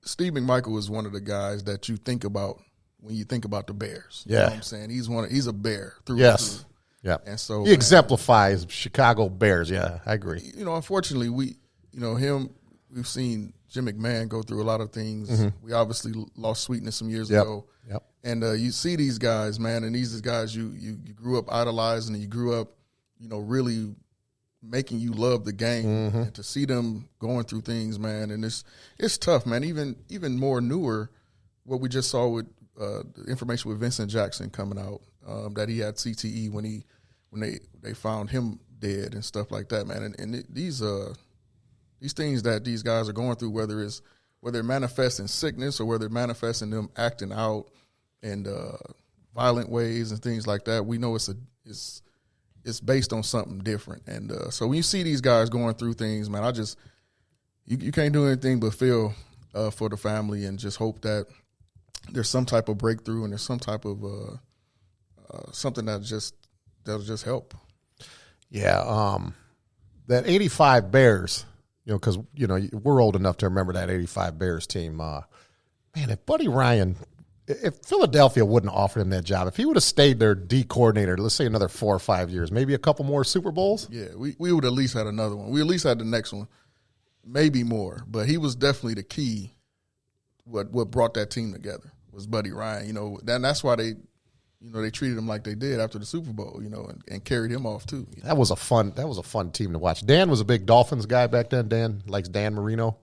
Steve McMichael is one of the guys that you think about when you think about the Bears. Yeah. You know what I'm saying? He's a Bear through and through. Yeah. And so he exemplifies Chicago Bears. Yeah, I agree. Unfortunately, we've seen Jim McMahon go through a lot of things. Mm-hmm. We obviously lost Sweetness some years ago. Yep. And you see these guys, man, and these guys you grew up idolizing, and you grew up, really making you love the game. Mm-hmm. And to see them going through things, man, and it's tough, man. Even more newer, what we just saw with the information with Vincent Jackson coming out, that he had CTE when they found him dead and stuff like that, man. And these things that these guys are going through, whether it manifests in sickness or whether it manifests in them acting out in violent ways and things like that, we know it's based on something different. And so when you see these guys going through things, man, you can't do anything but feel for the family and just hope that there's some type of breakthrough and there's some type of something that'll just help. Yeah, that 85 Bears, because, we're old enough to remember that 85 Bears team. Man, if Buddy Ryan, if Philadelphia wouldn't offer him that job, if he would have stayed their D coordinator, let's say another 4 or 5 years, maybe a couple more Super Bowls. Yeah, we would at least had another one. We at least had the next one, maybe more. But he was definitely the key. What brought that team together was Buddy Ryan. And that's why they treated him like they did after the Super Bowl. And carried him off too. That was a fun team to watch. Dan was a big Dolphins guy back then. Dan likes Dan Marino.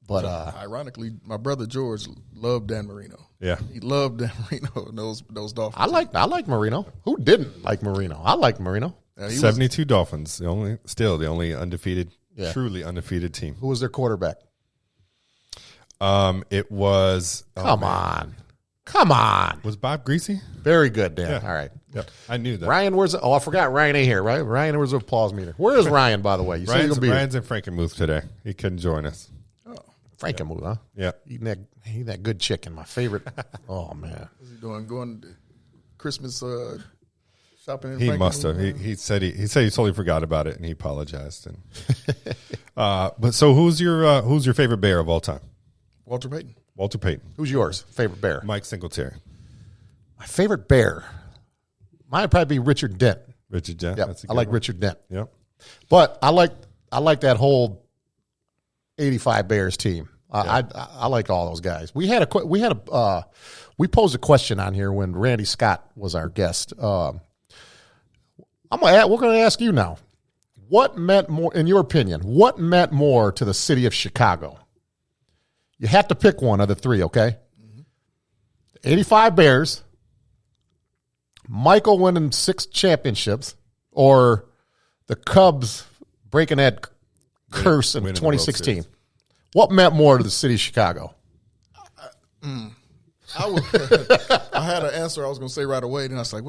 But ironically, my brother George loved Dan Marino. Yeah, he loved Dan Marino and those Dolphins. I like Marino. Who didn't like Marino? I like Marino. 72 Dolphins, the only undefeated, truly undefeated team. Who was their quarterback? It was. Come on. Was Bob Greasy? Very good, Dan. Yeah. All right. Yep. I knew that. Ryan, I forgot Ryan ain't here, right? Ryan, where's the applause meter? Where is Ryan, by the way? You Ryan's in Frankenmuth today. He couldn't join us. Frankenmuth, huh? Yeah. Eating that good chicken, my favorite. Oh, man. What's he doing? Going to Christmas shopping in He Frankenmuth? must have. He said he totally forgot about it and he apologized. And but so who's your favorite Bear of all time? Walter Payton. Walter Payton. Who's yours? Favorite Bear? Mike Singletary. My favorite Bear? Mine would probably be Richard Dent. Richard Dent. Yep. I like Richard Dent. Yep. But I like that whole 85 Bears team. I like all those guys. We posed a question on here when Randy Scott was our guest. We're going to ask you now. What meant more, in your opinion? What meant more to the city of Chicago? You have to pick one of the three, okay? Mm-hmm. 85 Bears, Michael winning 6 championships, or the Cubs breaking that curse in 2016. What meant more to the city of Chicago? I had an answer I was going to say right away. Then I was like,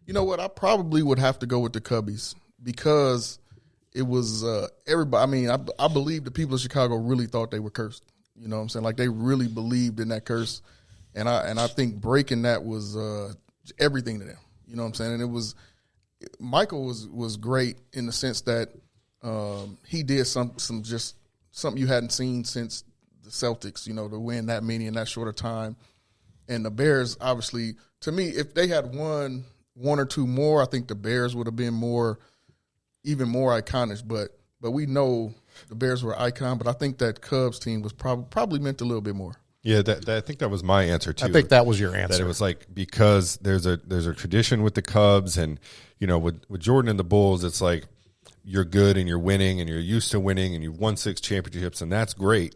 you know what? I probably would have to go with the Cubbies because it was everybody. I mean, I believe the people of Chicago really thought they were cursed. You know what I'm saying? Like they really believed in that curse. And I think breaking that was everything to them. You know what I'm saying? And Michael was great in the sense that he did something you hadn't seen since the Celtics, to win that many in that short of time. And the Bears, obviously, to me, if they had won one or two more, I think the Bears would have been even more iconic. But we know the Bears were icon, but I think that Cubs team was probably meant a little bit more. Yeah, I think that was my answer too. I think that was your answer. That it was like because there's a tradition with the Cubs, and with Jordan and the Bulls, it's like you're good and you're winning and you're used to winning and you've won 6 championships and that's great,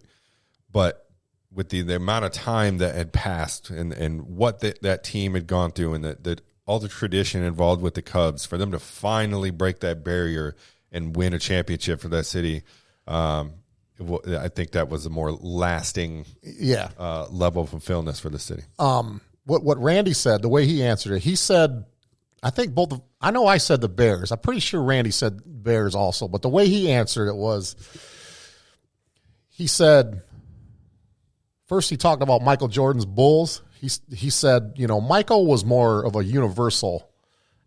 but with the amount of time that had passed and what that team had gone through and that all the tradition involved with the Cubs, for them to finally break that barrier and win a championship for that city. I think that was a more lasting level of fulfillment for the city. What Randy said, the way he answered it, he said, I know I said the Bears. I'm pretty sure Randy said Bears also, but the way he answered it was, he said, first he talked about Michael Jordan's Bulls. He said, Michael was more of a universal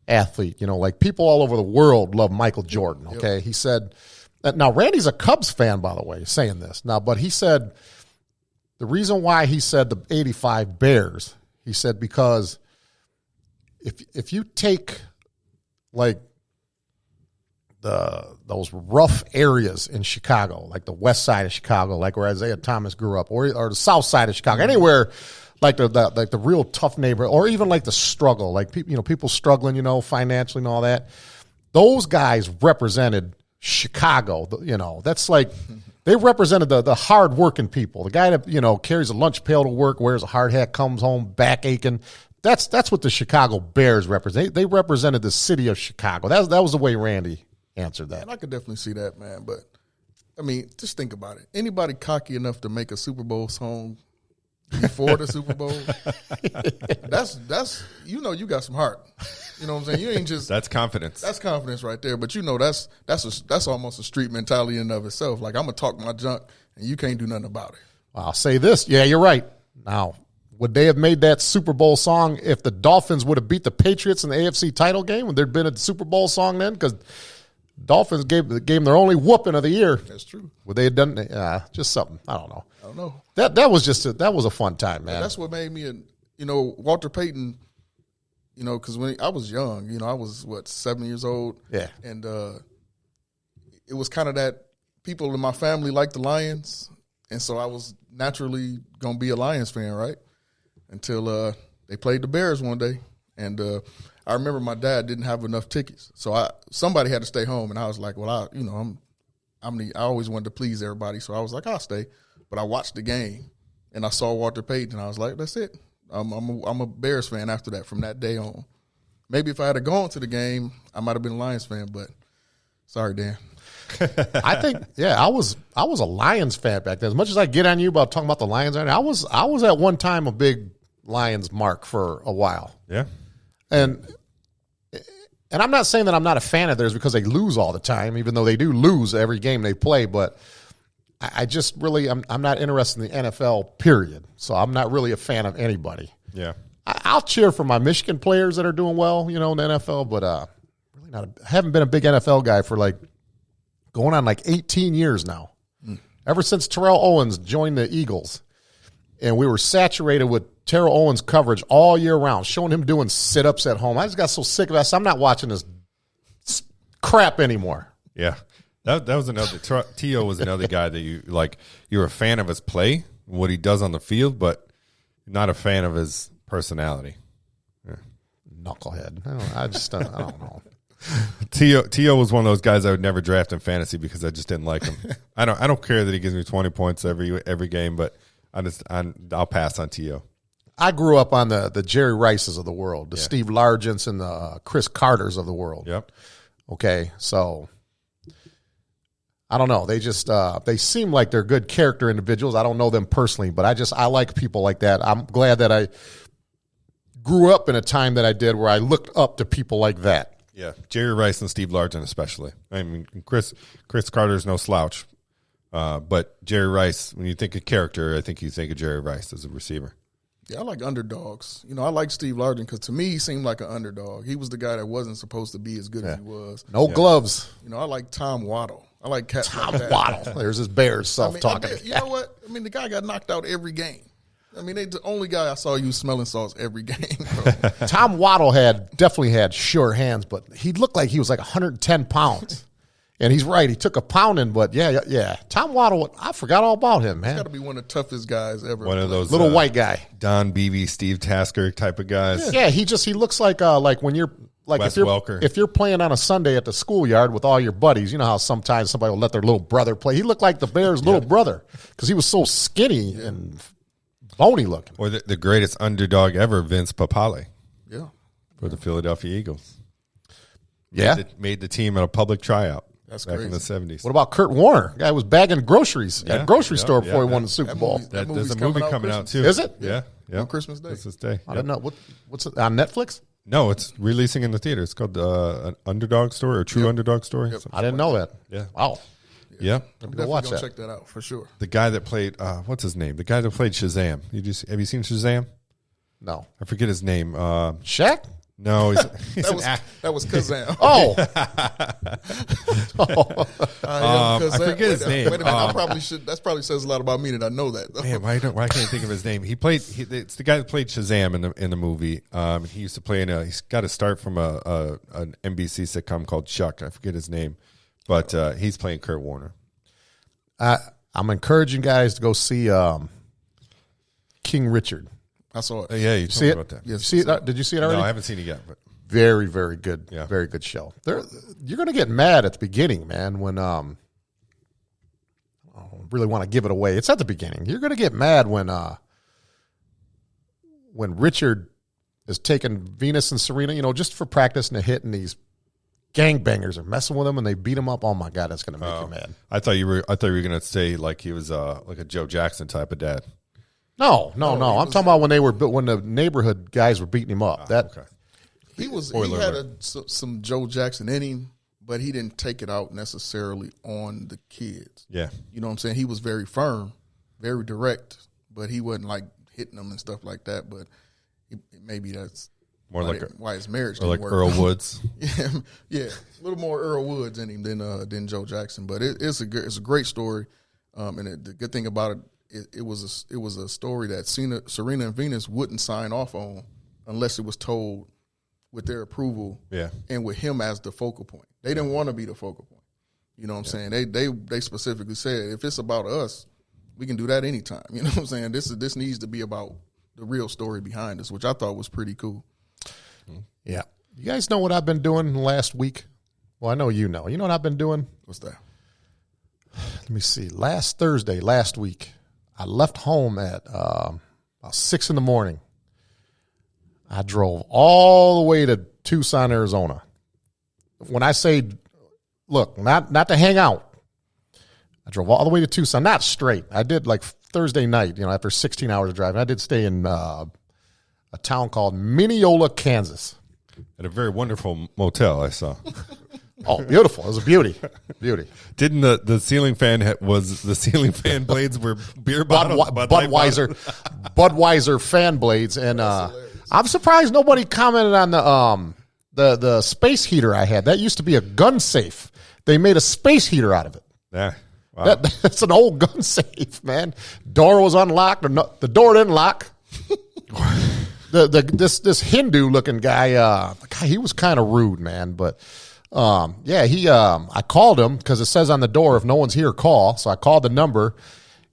athlete, like people all over the world love Michael Jordan, okay? Yep. He said, now Randy's a Cubs fan, by the way, saying this. Now, but he said the reason why he said the 85 Bears, he said because if you take like those rough areas in Chicago, like the west side of Chicago, like where Isaiah Thomas grew up, or the south side of Chicago, anywhere like the real tough neighborhood, or even like the struggle, like people struggling, financially and all that. Those guys represented Chicago. That's like they represented the hard-working people. The guy that carries a lunch pail to work, wears a hard hat, comes home back aching. That's what the Chicago Bears represent. They represented the city of Chicago. That was the way Randy answered that. And I could definitely see that, man. But I mean, just think about it. Anybody cocky enough to make a Super Bowl song before the Super Bowl? That's you got some heart. You know what I'm saying? You ain't just That's confidence. That's confidence right there. But that's almost a street mentality in and of itself. Like, I'm gonna talk my junk, and you can't do nothing about it. I'll say this. Yeah, you're right. Now, would they have made that Super Bowl song if the Dolphins would have beat the Patriots in the AFC title game? Would there have been a Super Bowl song then? Because Dolphins gave them their only whooping of the year. That's true. Would they have done just something? I don't know. I don't know. That was a fun time, man. Yeah, that's what made me Walter Payton. Because when I was young, I was 7 years old. Yeah, and it was kind of that people in my family liked the Lions, and so I was naturally gonna be a Lions fan, right? Until they played the Bears one day, and I remember my dad didn't have enough tickets, so somebody had to stay home, and I was like, well, I always wanted to please everybody, so I was like, I'll stay. But I watched the game, and I saw Walter Payton, and I was like, that's it. I'm a Bears fan after that, from that day on. Maybe if I had gone to the game, I might have been a Lions fan, but sorry, Dan. I think, I was a Lions fan back then. As much as I get on you about talking about the Lions, I was at one time a big Lions mark for a while. Yeah. And I'm not saying that I'm not a fan of theirs because they lose all the time, even though they do lose every game they play, but I just really, I'm not interested in the NFL, period. So I'm not really a fan of anybody. Yeah. I'll cheer for my Michigan players that are doing well, in the NFL, but really haven't been a big NFL guy for going on 18 years now. Ever since Terrell Owens joined the Eagles, and we were saturated with Terrell Owens coverage all year round, showing him doing sit-ups at home. I just got so sick of that. So I'm not watching this crap anymore. Yeah. That was another T.O. was another guy that you're a fan of his play, what he does on the field, but not a fan of his personality. Yeah. Knucklehead. I don't know. T.O. was one of those guys I would never draft in fantasy because I just didn't like him. I don't care that he gives me 20 points every game, but I'll pass on T.O. I grew up on the Jerry Rices of the world, the Steve Largents and the Chris Carters of the world. Yep. Okay, so I don't know. They just they seem like they're good character individuals. I don't know them personally, but I like people like that. I'm glad that I grew up in a time that I did where I looked up to people like that. Yeah, Jerry Rice and Steve Largent especially. I mean, Chris Carter's no slouch, but Jerry Rice, when you think of character, I think you think of Jerry Rice as a receiver. Yeah, I like underdogs. I like Steve Largent because to me he seemed like an underdog. He was the guy that wasn't supposed to be as good as he was. No gloves. I like Tom Waddle. I like cats Tom like that. Waddle. There's his Bears self-talking. You know what? I mean, the guy got knocked out every game. I mean, the only guy I saw use smelling salts every game. Tom Waddle definitely had short hands, but he looked like he was 110 pounds. And he's right. He took a pounding, but yeah. Tom Waddle, I forgot all about him, man. He's got to be one of the toughest guys ever. One of those little white guy, Don Beebe, Steve Tasker type of guys. Yeah, he looks like when you're Wes Welker. if you're playing on a Sunday at the schoolyard with all your buddies. You know how sometimes somebody will let their little brother play. He looked like the Bears' little brother because he was so skinny and bony looking. Or the greatest underdog ever, Vince Papale. Yeah, for the Philadelphia Eagles. Made the team at a public tryout. That's back crazy. in the 70s. What about Kurt Warner? Guy was bagging groceries at a grocery store before he won the Super Bowl. There's a movie coming out too. Is it? Yeah. On Christmas Day. Christmas Day. I don't know. What's it, on Netflix? No, it's releasing in the theater. It's called an Underdog Story or True Underdog Story. I didn't know that. Yeah. Wow. Yeah. I'm Go watch that. Check that out for sure. The guy that played what's his name? The guy that played Shazam. Have you seen Shazam? No. I forget his name. Shaq? No, he's that was Kazam. Oh. I forget his name. Wait a minute, I probably should. That probably says a lot about me that I know that. Man, why can't I think of his name? It's the guy that played Shazam in the movie. He used to play he's got to start from an NBC sitcom called Chuck. I forget his name, but he's playing Kurt Warner. I'm encouraging guys to go see King Richard. I saw it. Yeah, you told me about that. Yes, See it? Did you see it already? No, I haven't seen it yet. But very, very good. Yeah. Very good show. You're going to get mad at the beginning, man, when I don't really want to give it away. It's at the beginning. You're going to get mad when Richard is taking Venus and Serena, just for practice and a hit, and he's gangbangers are messing with him and they beat him up. Oh my God, that's going to make you mad. I thought you were going to say like he was like a Joe Jackson type of dad. No. I'm talking about when the neighborhood guys were beating him up. Okay. He had some Joe Jackson in him, but he didn't take it out necessarily on the kids. Yeah. You know what I'm saying? He was very firm, very direct, but he wasn't like hitting them and stuff like that. But maybe that's more why his marriage didn't work. Like Earl Woods. yeah, a little more Earl Woods in him than Joe Jackson. But it's a great story, and the good thing about it, it was a story that Serena and Venus wouldn't sign off on unless it was told with their approval, and with him as the focal point. They didn't want to be the focal point. You know what I'm saying? They specifically said, if it's about us, we can do that anytime. You know what I'm saying? This needs to be about the real story behind us, which I thought was pretty cool. Yeah. You guys know what I've been doing last week? Well, I know you know. You know what I've been doing? What's that? Let me see. Last week, I left home at about 6 in the morning. I drove all the way to Tucson, Arizona. When I say, look, not to hang out, I drove all the way to Tucson, not straight. I did like Thursday night, after 16 hours of driving. I did stay in a town called Mineola, Kansas. At a very wonderful motel, I saw. Oh, beautiful. It was a beauty. Didn't the ceiling fan blades were beer bottles? Budweiser fan blades. And I'm surprised nobody commented on the space heater I had. That used to be a gun safe. They made a space heater out of it. Yeah. Wow. That's an old gun safe, man. Door was unlocked. The door didn't lock. This Hindu looking guy, he was kind of rude, man. But I called him because it says on the door, if no one's here, call. So I called the number,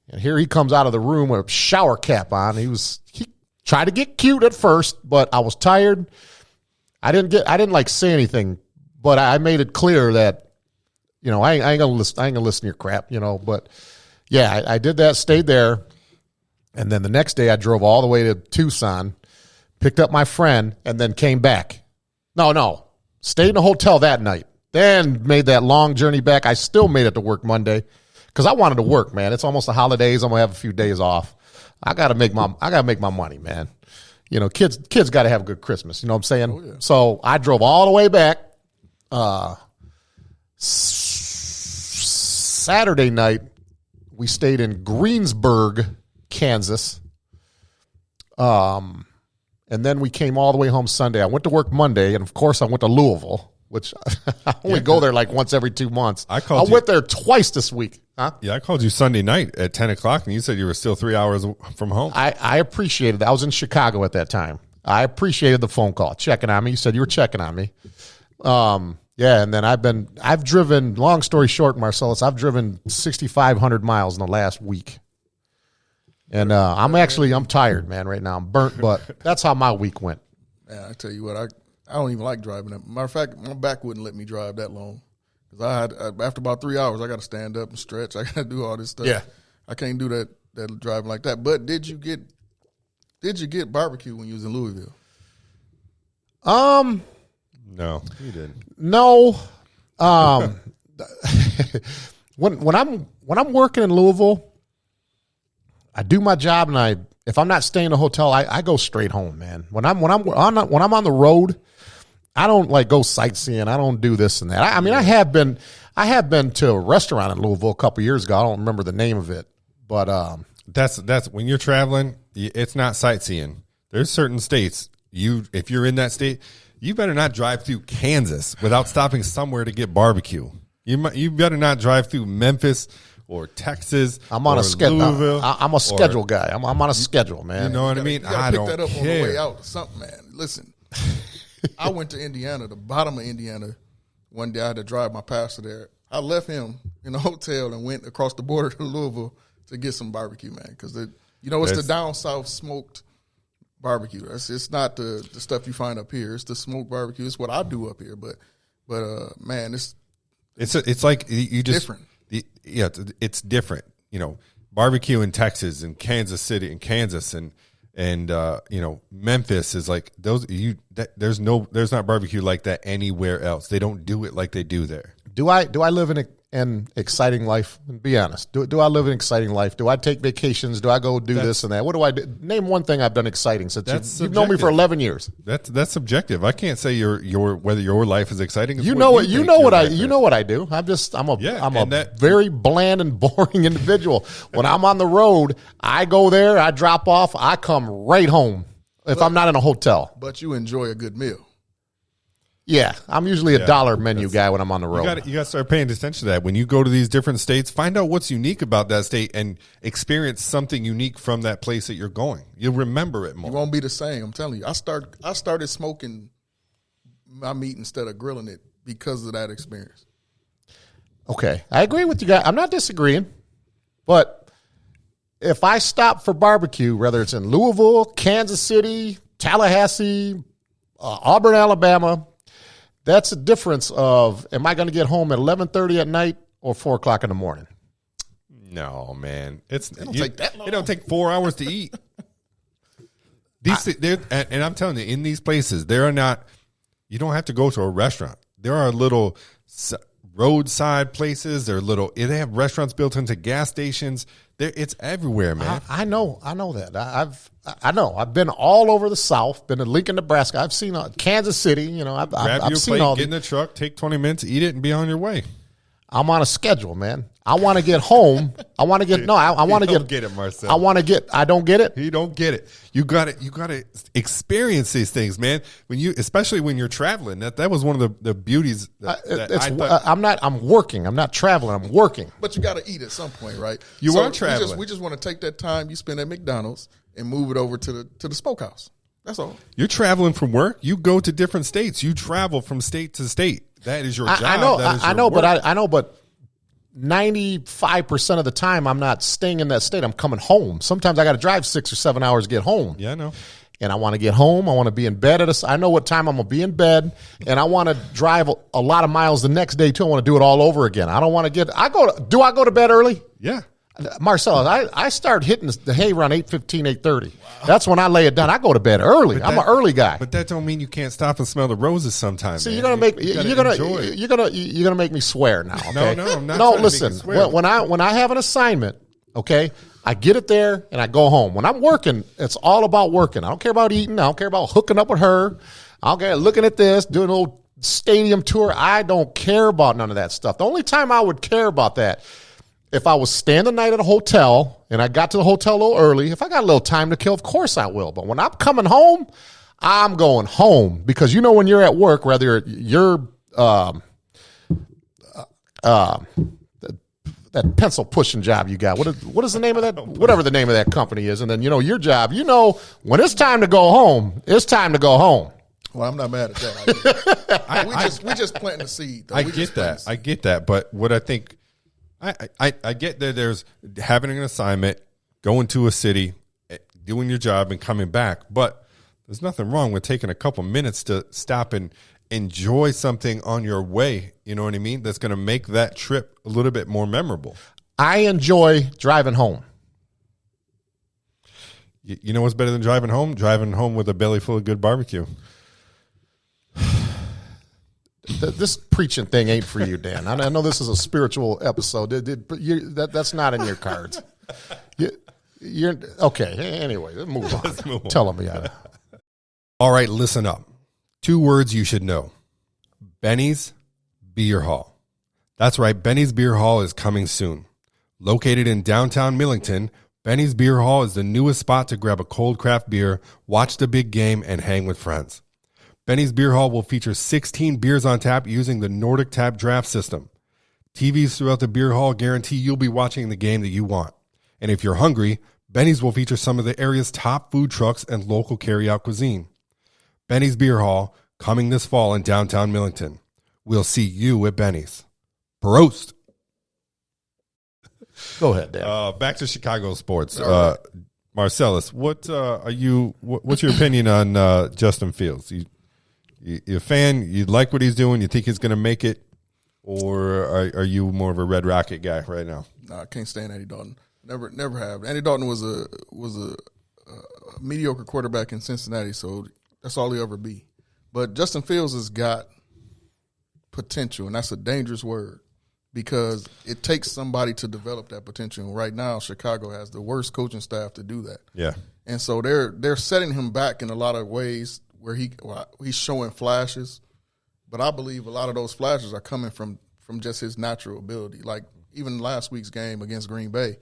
and here he comes out of the room with a shower cap on. He tried to get cute at first, but I was tired. I didn't like say anything, but I made it clear that, I ain't gonna listen to your crap, but yeah, I did that, stayed there. And then the next day I drove all the way to Tucson, picked up my friend, and then came back. No, stayed in a hotel that night, then made that long journey back. I still made it to work Monday because I wanted to work, man. It's almost the holidays. I'm gonna have a few days off. I gotta make my money, man. Kids got to have a good Christmas. You know what I'm saying? Oh, yeah. So I drove all the way back. Saturday night, we stayed in Greensburg, Kansas. And then we came all the way home Sunday. I went to work Monday, and of course I went to Louisville, which I only go there like once every 2 months. I went there twice this week. Huh? Yeah, I called you Sunday night at 10 o'clock, and you said you were still 3 hours from home. I appreciated that. I was in Chicago at that time. I appreciated the phone call, checking on me. You said you were checking on me. Yeah, and then I've driven, long story short, Marcellus, I've driven 6,500 miles in the last week. And I'm tired, man, right now. I'm burnt, but that's how my week went. Yeah, I tell you what, I don't even like driving. Matter of fact, my back wouldn't let me drive that long. Because after about 3 hours, I got to stand up and stretch. I got to do all this stuff. Yeah. I can't do that driving like that. But did you get barbecue when you was in Louisville? No, you didn't. No. When I'm working in Louisville, I do my job, and if I'm not staying in a hotel, I go straight home, man. When I'm on the road, I don't like go sightseeing. I don't do this and that. I have been to a restaurant in Louisville a couple years ago. I don't remember the name of it, but that's when you're traveling. It's not sightseeing. There's certain states if you're in that state, you better not drive through Kansas without stopping somewhere to get barbecue. You better not drive through Memphis or Texas. I'm on a schedule. Louisville, I'm a schedule guy. I'm on a schedule, man. You know what I mean? You gotta I pick don't that up care. on the way out or something, man. Listen, I went to Indiana, the bottom of Indiana. One day I had to drive my pastor there. I left him in a hotel and went across the border to Louisville to get some barbecue, man. Because it's the down south smoked barbecue. It's not the stuff you find up here. It's the smoked barbecue. It's what I do up here. But man, it's like you just different. It's different. Barbecue in Texas and Kansas City and Kansas and and Memphis is like those. There's not barbecue like that anywhere else. They don't do it like they do there. Do I live in an exciting life? Be honest. Do I live an exciting life? Do I take vacations? Do I go do this and that? What do I do? Name one thing I've done exciting since you've known me for 11 years. That's subjective. I can't say whether your life is exciting. You know what I do. I'm a very bland and boring individual. When I'm on the road, I go there, I drop off, I come right home if I'm not in a hotel. But you enjoy a good meal. Yeah, I'm usually a dollar menu guy when I'm on the road. You got to start paying attention to that. When you go to these different states, find out what's unique about that state and experience something unique from that place that you're going. You'll remember it more. You won't be the same. I'm telling you. I started smoking my meat instead of grilling it because of that experience. Okay, I agree with you guys. I'm not disagreeing, but if I stop for barbecue, whether it's in Louisville, Kansas City, Tallahassee, Auburn, Alabama, that's a difference of, am I going to get home at 11:30 at night or 4 o'clock in the morning? No, man. It don't take that long. It don't take 4 hours to eat. And I'm telling you, in these places, you don't have to go to a restaurant. There are little roadside places. They have restaurants built into gas stations. It's everywhere, man. I know that. I've been all over the South. Been in Lincoln, Nebraska. I've seen Kansas City. I've your seen plate, all. Get in the truck, take 20 minutes, eat it, and be on your way. I'm on a schedule, man. I want to get home. I want to get I want to get. Get it, Marcel. I don't get it. You don't get it. You got it. You got to experience these things, man. Especially when you're traveling. That was one of the beauties. I'm working. I'm not traveling. I'm working. But you got to eat at some point, right? You are traveling. We just want to take that time you spend at McDonald's and move it over to the smokehouse. That's all. You're traveling from work. You go to different states. You travel from state to state. That is your job. I know, but 95% of the time I'm not staying in that state. I'm coming home. Sometimes I got to drive 6 or 7 hours to get home. Yeah, I know. And I want to get home. I want to be in bed I know what time I'm going to be in bed, and I want to drive a lot of miles the next day too. I want to do it all over again. I don't want to do I go to bed early? Yeah. Marcellus, I start hitting the hay around 8:15, 8:30. Wow. That's when I lay it down. I go to bed early. I'm an early guy. But that don't mean you can't stop and smell the roses sometimes. See, you're gonna make me swear now. Okay? No, I'm not. No, listen. When I have an assignment, okay, I get it there and I go home. When I'm working, it's all about working. I don't care about eating. I don't care about hooking up with her. I don't care looking at this, doing a little stadium tour. I don't care about none of that stuff. The only time I would care about that, if I was staying the night at a hotel and I got to the hotel a little early, if I got a little time to kill, of course I will. But when I'm coming home, I'm going home, because when you're at work, whether you're that pencil pushing job you got, what is the name of that? Whatever the name of that company is, and then your job. When it's time to go home, it's time to go home. Well, I'm not mad at that. we just planting the seed. Though. I get that. But what I think. I get that there's having an assignment, going to a city, doing your job, and coming back. But there's nothing wrong with taking a couple minutes to stop and enjoy something on your way. You know what I mean? That's going to make that trip a little bit more memorable. I enjoy driving home. You know what's better than driving home? Driving home with a belly full of good barbecue. This preaching thing ain't for you, Dan. I know this is a spiritual episode, but that's not in your cards. You're okay. Anyway, let's move on. Tell me. All right, listen up. 2 words you should know. Benny's Beer Hall. That's right, Benny's Beer Hall is coming soon. Located in downtown Millington, Benny's Beer Hall is the newest spot to grab a cold craft beer, watch the big game, and hang with friends. Benny's Beer Hall will feature 16 beers on tap using the Nordic Tap draft system. TVs throughout the beer hall guarantee you'll be watching the game that you want. And if you're hungry, Benny's will feature some of the area's top food trucks and local carry-out cuisine. Benny's Beer Hall, coming this fall in downtown Millington. We'll see you at Benny's. Prost. Go ahead, Dan. Back to Chicago sports. Marcellus, what's your opinion on Justin Fields? You a fan? You like what he's doing? You think he's going to make it, or are you more of a Red Rocket guy right now? No, I can't stand Andy Dalton. Never have. Andy Dalton was a mediocre quarterback in Cincinnati, so that's all he'll ever be. But Justin Fields has got potential, and that's a dangerous word because it takes somebody to develop that potential. Right now, Chicago has the worst coaching staff to do that. Yeah. And so they're setting him back in a lot of ways where he's showing flashes, but I believe a lot of those flashes are coming from just his natural ability. Like even last week's game against Green Bay,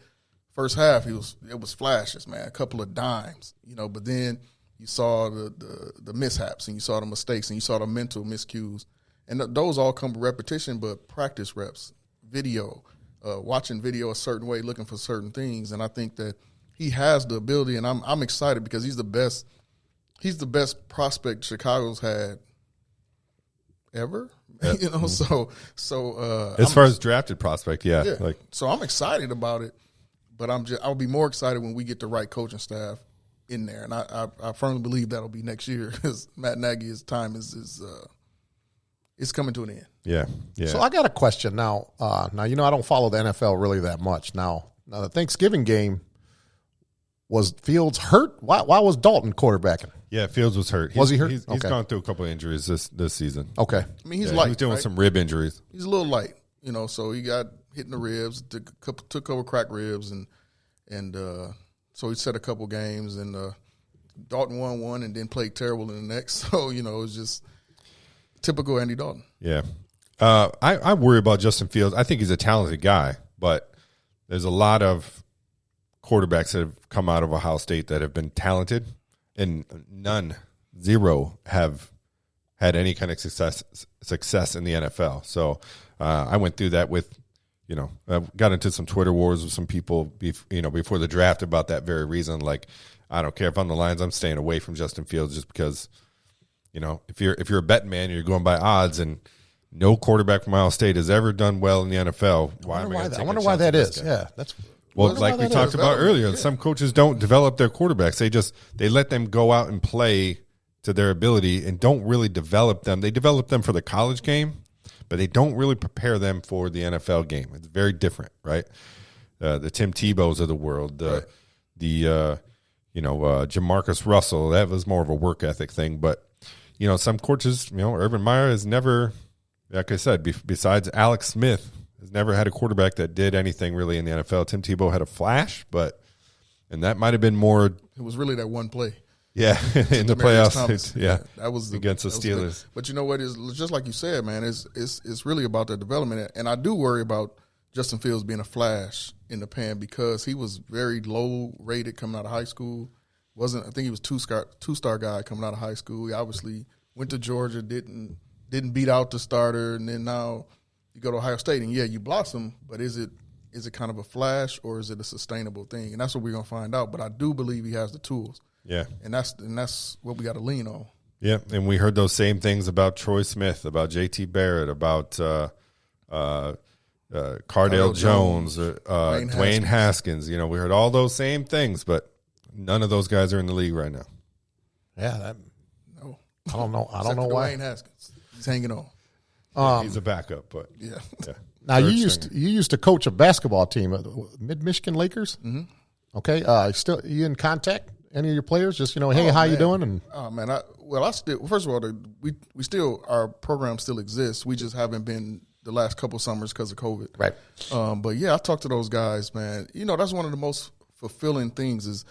first half it was flashes, man, a couple of dimes, but then you saw the mishaps and you saw the mistakes and you saw the mental miscues. And those all come with repetition, but practice reps, video, watching video a certain way, looking for certain things. And I think that he has the ability, and I'm excited because he's the best prospect Chicago's had ever. Yeah. So as far as drafted prospect, yeah. So I'm excited about it, but I'll be more excited when we get the right coaching staff in there. And I firmly believe that'll be next year because Matt Nagy's time is coming to an end. Yeah. So I got a question now. I don't follow the NFL really that much. Now the Thanksgiving game, was Fields hurt? Why was Dalton quarterbacking? Yeah, Fields was hurt. Was he hurt? He's gone through a couple of injuries this season. Okay. I mean, he's He light. was dealing with right? some rib injuries. He's a little light, so he got hit in the ribs, took over cracked ribs, and so he set a couple games, and Dalton won one and then played terrible in the next. So, it was just typical Andy Dalton. Yeah. I worry about Justin Fields. I think he's a talented guy, but there's a lot of quarterbacks that have come out of Ohio State that have been talented, and zero have had any kind of success in the NFL. So I went through that with, I got into some Twitter wars with some people, before the draft about that very reason. Like, I don't care if I'm the Lions, I'm staying away from Justin Fields just because, if you're a betting man and you're going by odds and no quarterback from Ohio State has ever done well in the NFL, why am I going to take a chance? I wonder why that is. Yeah, that's. Well, like we talked about earlier, some coaches don't develop their quarterbacks. They let them go out and play to their ability and don't really develop them. They develop them for the college game, but they don't really prepare them for the NFL game. It's very different, right? The Tim Tebow's of the world, the Jamarcus Russell, that was more of a work ethic thing. But, some coaches, Urban Meyer has never, like I said, besides Alex Smith, has never had a quarterback that did anything really in the NFL. Tim Tebow had a flash, and that might have been more. It was really that one play. Yeah, in the playoffs. Yeah, that was against the Steelers. But you know what? Is just like you said, man. It's really about the development, and I do worry about Justin Fields being a flash in the pan because he was very low rated coming out of high school. I think he was two-star guy coming out of high school. He obviously went to Georgia, didn't beat out the starter, and then now you go to Ohio State, and you blossom, but is it kind of a flash or is it a sustainable thing? And that's what we're gonna find out. But I do believe he has the tools. Yeah, and that's what we got to lean on. Yeah, and we heard those same things about Troy Smith, about J.T. Barrett, about Cardale Jones, Dwayne Haskins. We heard all those same things, but none of those guys are in the league right now. Yeah, no, I don't know. I don't know why. Dwayne Haskins, he's hanging on. He's a backup, but yeah. Now you used to coach a basketball team, Mid-Michigan Lakers. Mm-hmm. Okay, you in contact any of your players? Just hey, how you doing? And I still, first of all, we still, our program still exists. We just haven't been the last couple summers because of COVID. Right. But yeah, I talked to those guys, man. That's one of the most fulfilling things is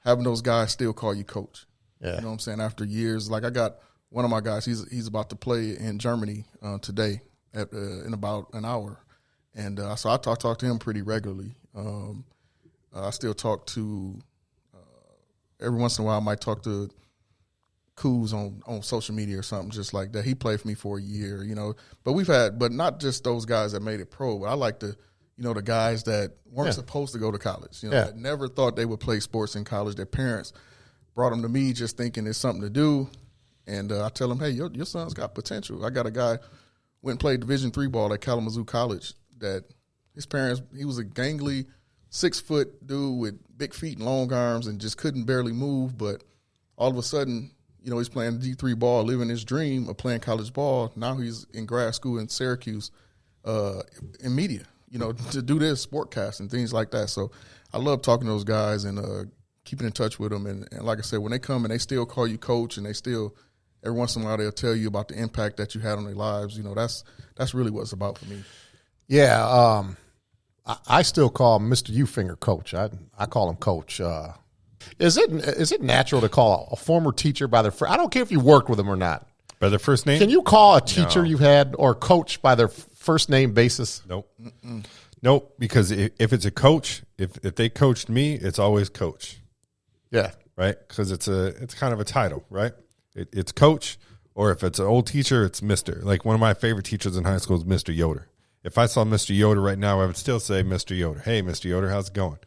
having those guys still call you coach. Yeah. You know what I'm saying? After years, like I got one of my guys, he's about to play in Germany today in about an hour. And so I talk to him pretty regularly. I still talk to, every once in a while I might talk to Coos on social media or something just like that. He played for me for a year, but not just those guys that made it pro, but I like the guys that weren't supposed to go to college, that never thought they would play sports in college. Their parents brought them to me just thinking it's something to do. And I tell them, hey, your son's got potential. I got a guy went and played Division III ball at Kalamazoo College that his parents, he was a gangly 6-foot dude with big feet and long arms and just couldn't barely move. But all of a sudden, he's playing D3 ball, living his dream of playing college ball. Now he's in grad school in Syracuse in media, to do this, sportcast and things like that. So I love talking to those guys and keeping in touch with them. And like I said, when they come and they still call you coach, and they still every once in a while they'll tell you about the impact that you had on their lives. That's really what it's about for me. Yeah, I still call Mr. Ufinger coach. I call him coach. Is it natural to call a former teacher by their I don't care if you worked with them or not. By their first name? Can you call a teacher you've had or coach by their first name basis? Nope. Nope, because if it's a coach, if they coached me, it's always coach. Yeah. Right? Because it's kind of a title, right? It's coach, or if it's an old teacher, it's Mr. Like one of my favorite teachers in high school is Mr. Yoder. If I saw Mr. Yoder right now, I would still say Mr. Yoder. Hey, Mr. Yoder, how's it going?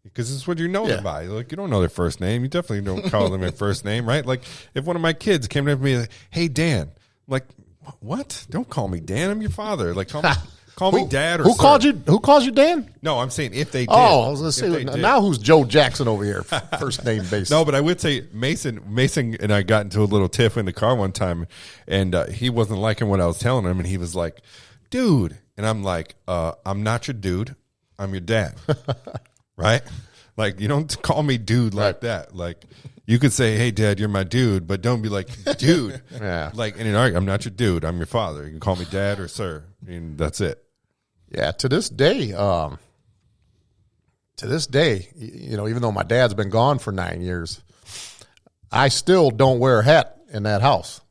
Because it's what you know them by. Like, you don't know their first name. You definitely don't call them their first name, right? Like, if one of my kids came to me like, hey, Dan. I'm like, what? Don't call me Dan. I'm your father. Like, call me Dad or Who sir. called you? Who calls you Dan? No, I'm saying if they did. Oh, I was going to say, now who's Joe Jackson over here? First name basis. No, but I would say Mason and I got into a little tiff in the car one time, and he wasn't liking what I was telling him, and he was like, dude. And I'm like, I'm not your dude. I'm your dad. Right? Like, you don't call me dude like that. Like, you could say, hey, Dad, you're my dude, but don't be like, dude. Yeah. Like, in an argument, I'm not your dude. I'm your father. You can call me Dad or sir. And that's it. Yeah, to this day, even though my dad's been gone for 9 years, I still don't wear a hat in that house.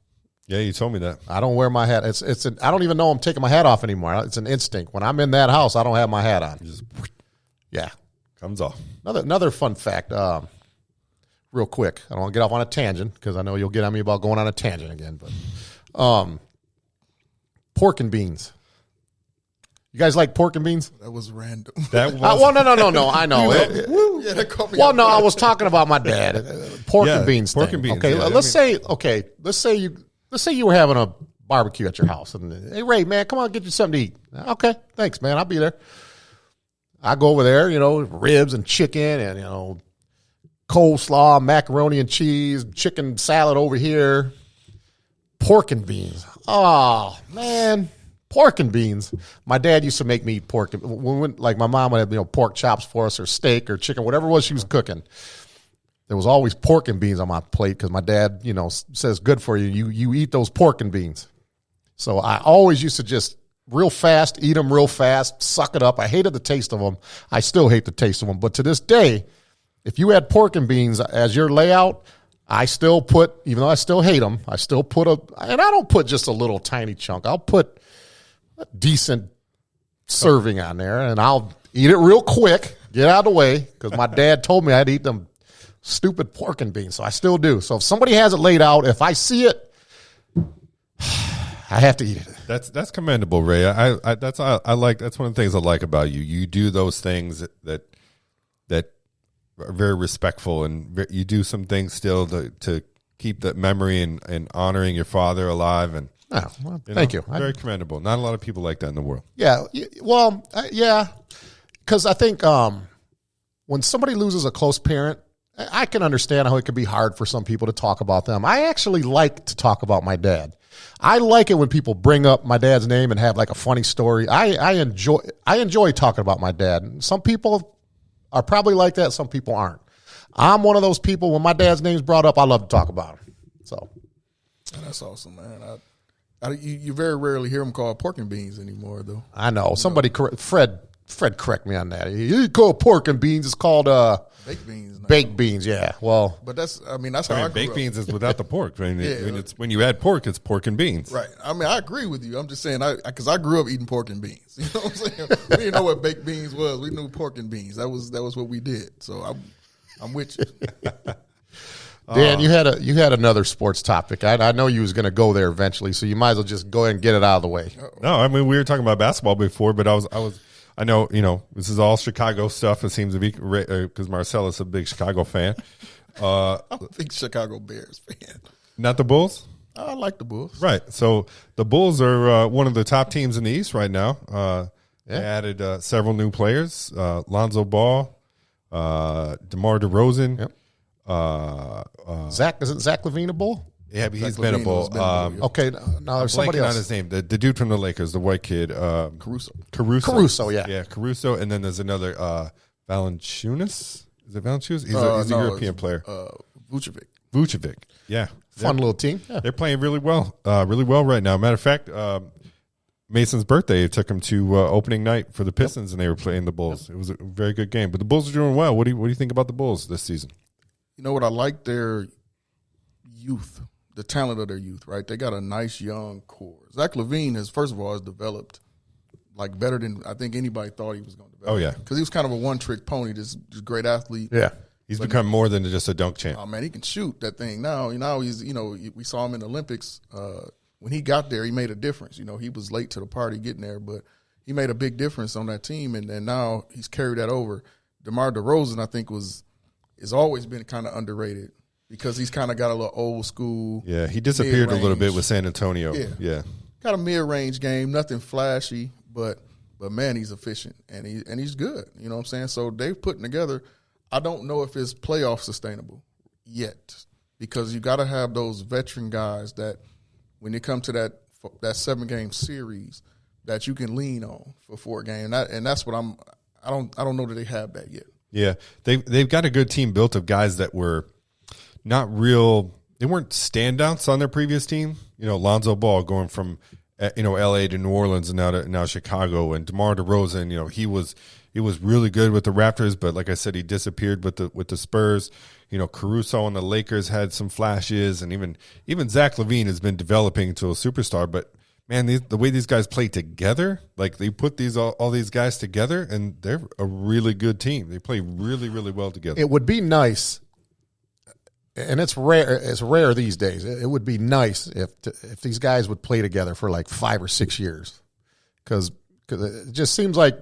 Yeah, you told me that. I don't wear my hat. I don't even know I'm taking my hat off anymore. It's an instinct. When I'm in that house, I don't have my hat on. Yeah. Comes off. Another fun fact, real quick. I don't want to get off on a tangent because I know you'll get on me about going on a tangent again. But pork and beans. You guys like pork and beans? That was random. That was well, no. I know. Yeah, that caught me Well, off no, guard. I was talking about my dad. Pork and beans. Pork thing. and beans. Okay, Yeah, let's say you were having a barbecue at your house, and hey, Ray, man, come on, get you something to eat. Okay, thanks, man. I'll be there. I go over there, ribs and chicken and, coleslaw, macaroni and cheese, chicken salad over here, pork and beans. Oh, man, pork and beans. My dad used to make me eat pork. Like my mom would have, pork chops for us or steak or chicken, whatever it was she was cooking. There was always pork and beans on my plate because my dad, says good for you. You eat those pork and beans. So I always used to just real fast, eat them real fast, suck it up. I hated the taste of them. I still hate the taste of them. But to this day, if you had pork and beans as your layout, I still put, even though I still hate them, I still put and I don't put just a little tiny chunk. I'll put a decent serving on there, and I'll eat it real quick, get out of the way, because my dad told me I'd eat them stupid pork and beans, so I still do. So if somebody has it laid out, if I see it, I have to eat it. That's commendable, Ray. That's one of the things I like about you. You do those things that are very respectful, and you do some things still to keep that memory and honoring your father alive. And thank you. Very commendable. Not a lot of people like that in the world. Yeah. Well, yeah, because I think when somebody loses a close parent, I can understand how it could be hard for some people to talk about them. I actually like to talk about my dad. I like it when people bring up my dad's name and have like a funny story. I enjoy talking about my dad. Some people are probably like that. Some people aren't. I'm one of those people. When my dad's name's brought up, I love to talk about him. So that's awesome, man. You very rarely hear them called pork and beans anymore, though. I know. Somebody, Fred, correct me on that. He called pork and beans. It's called baked beans. Baked beans, yeah. Well, but that's how I grew baked up. beans is without the pork. When you add pork, it's pork and beans. Right. I mean, I agree with you. I'm just saying, because I grew up eting pork and beans. You know what I'm saying? We didn't know what baked beans was. We knew pork and beans. That was what we did. So I'm with you. Dan, you had another sports topic. I know you was going to go there eventually, so you might as well just go ahead and get it out of the way. No, I mean, we were talking about basketball before, but I know, this is all Chicago stuff. It seems to be because Marcellus is a big Chicago fan. I'm a big Chicago Bears fan. Not the Bulls? I like the Bulls. Right. So the Bulls are one of the top teams in the East right now. They added several new players, Lonzo Ball, DeMar DeRozan. Yep. Isn't Zach LaVine a Bull? Yeah, but he's been a Bull. Okay, now there's somebody else. On his name, the dude from the Lakers, the white kid, Caruso. Caruso, yeah. Yeah, Caruso, and then there's another Valanciunas. Is it Valanciunas? He's a European player. Vucevic. Yeah. Fun little team. Yeah. They're playing really well right now. Matter of fact, Mason's birthday took him to opening night for the Pistons, and they were playing the Bulls. It was a very good game. But the Bulls are doing well. What do you think about the Bulls this season? You know what? I like their youth, the talent of their youth, right? They got a nice young core. Zach LaVine has developed like better than I think anybody thought he was going to develop. Oh, yeah. Because he was kind of a one-trick pony, just great athlete. Yeah. He's become more than just a dunk champ. Oh, man, he can shoot that thing now. He's, we saw him in the Olympics. When he got there, he made a difference. He was late to the party getting there, but he made a big difference on that team, and now he's carried that over. DeMar DeRozan, I think, has always been kind of underrated because he's kind of got a little old school. Yeah, he disappeared mid-range. a little bit with San Antonio. Yeah. Got a mid-range game, nothing flashy, but man, he's efficient and he's good. You know what I'm saying? So they've put together. I don't know if it's playoff sustainable yet because you got to have those veteran guys that when it comes to that 7-game series that you can lean on for 4 games, and that's what I don't know that they have that yet. Yeah, they've got a good team built of guys that were not real. They weren't standouts on their previous team. Lonzo Ball going from L.A. to New Orleans and now Chicago, and DeMar DeRozan. He was really good with the Raptors, but like I said, he disappeared with the Spurs. Caruso on the Lakers had some flashes, and even Zach LaVine has been developing into a superstar. But man, the way these guys play together, like they put all these guys together, and they're a really good team. They play really, really well together. It would be nice, and it's rare. It's rare these days. It would be nice if these guys would play together for like 5 or 6 years, because it just seems like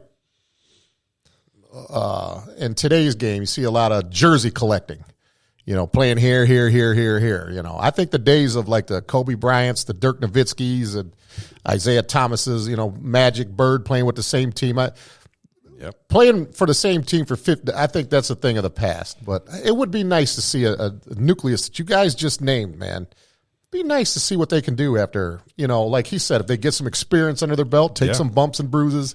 in today's game you see a lot of jersey collecting. Playing here. I think the days of like the Kobe Bryants, the Dirk Nowitzkis, and Isaiah Thomases, Magic, Bird playing with the same team. Playing for the same team for 50, I think that's a thing of the past. But it would be nice to see a nucleus that you guys just named, man. It'd be nice to see what they can do after, like he said, if they get some experience under their belt, take some bumps and bruises.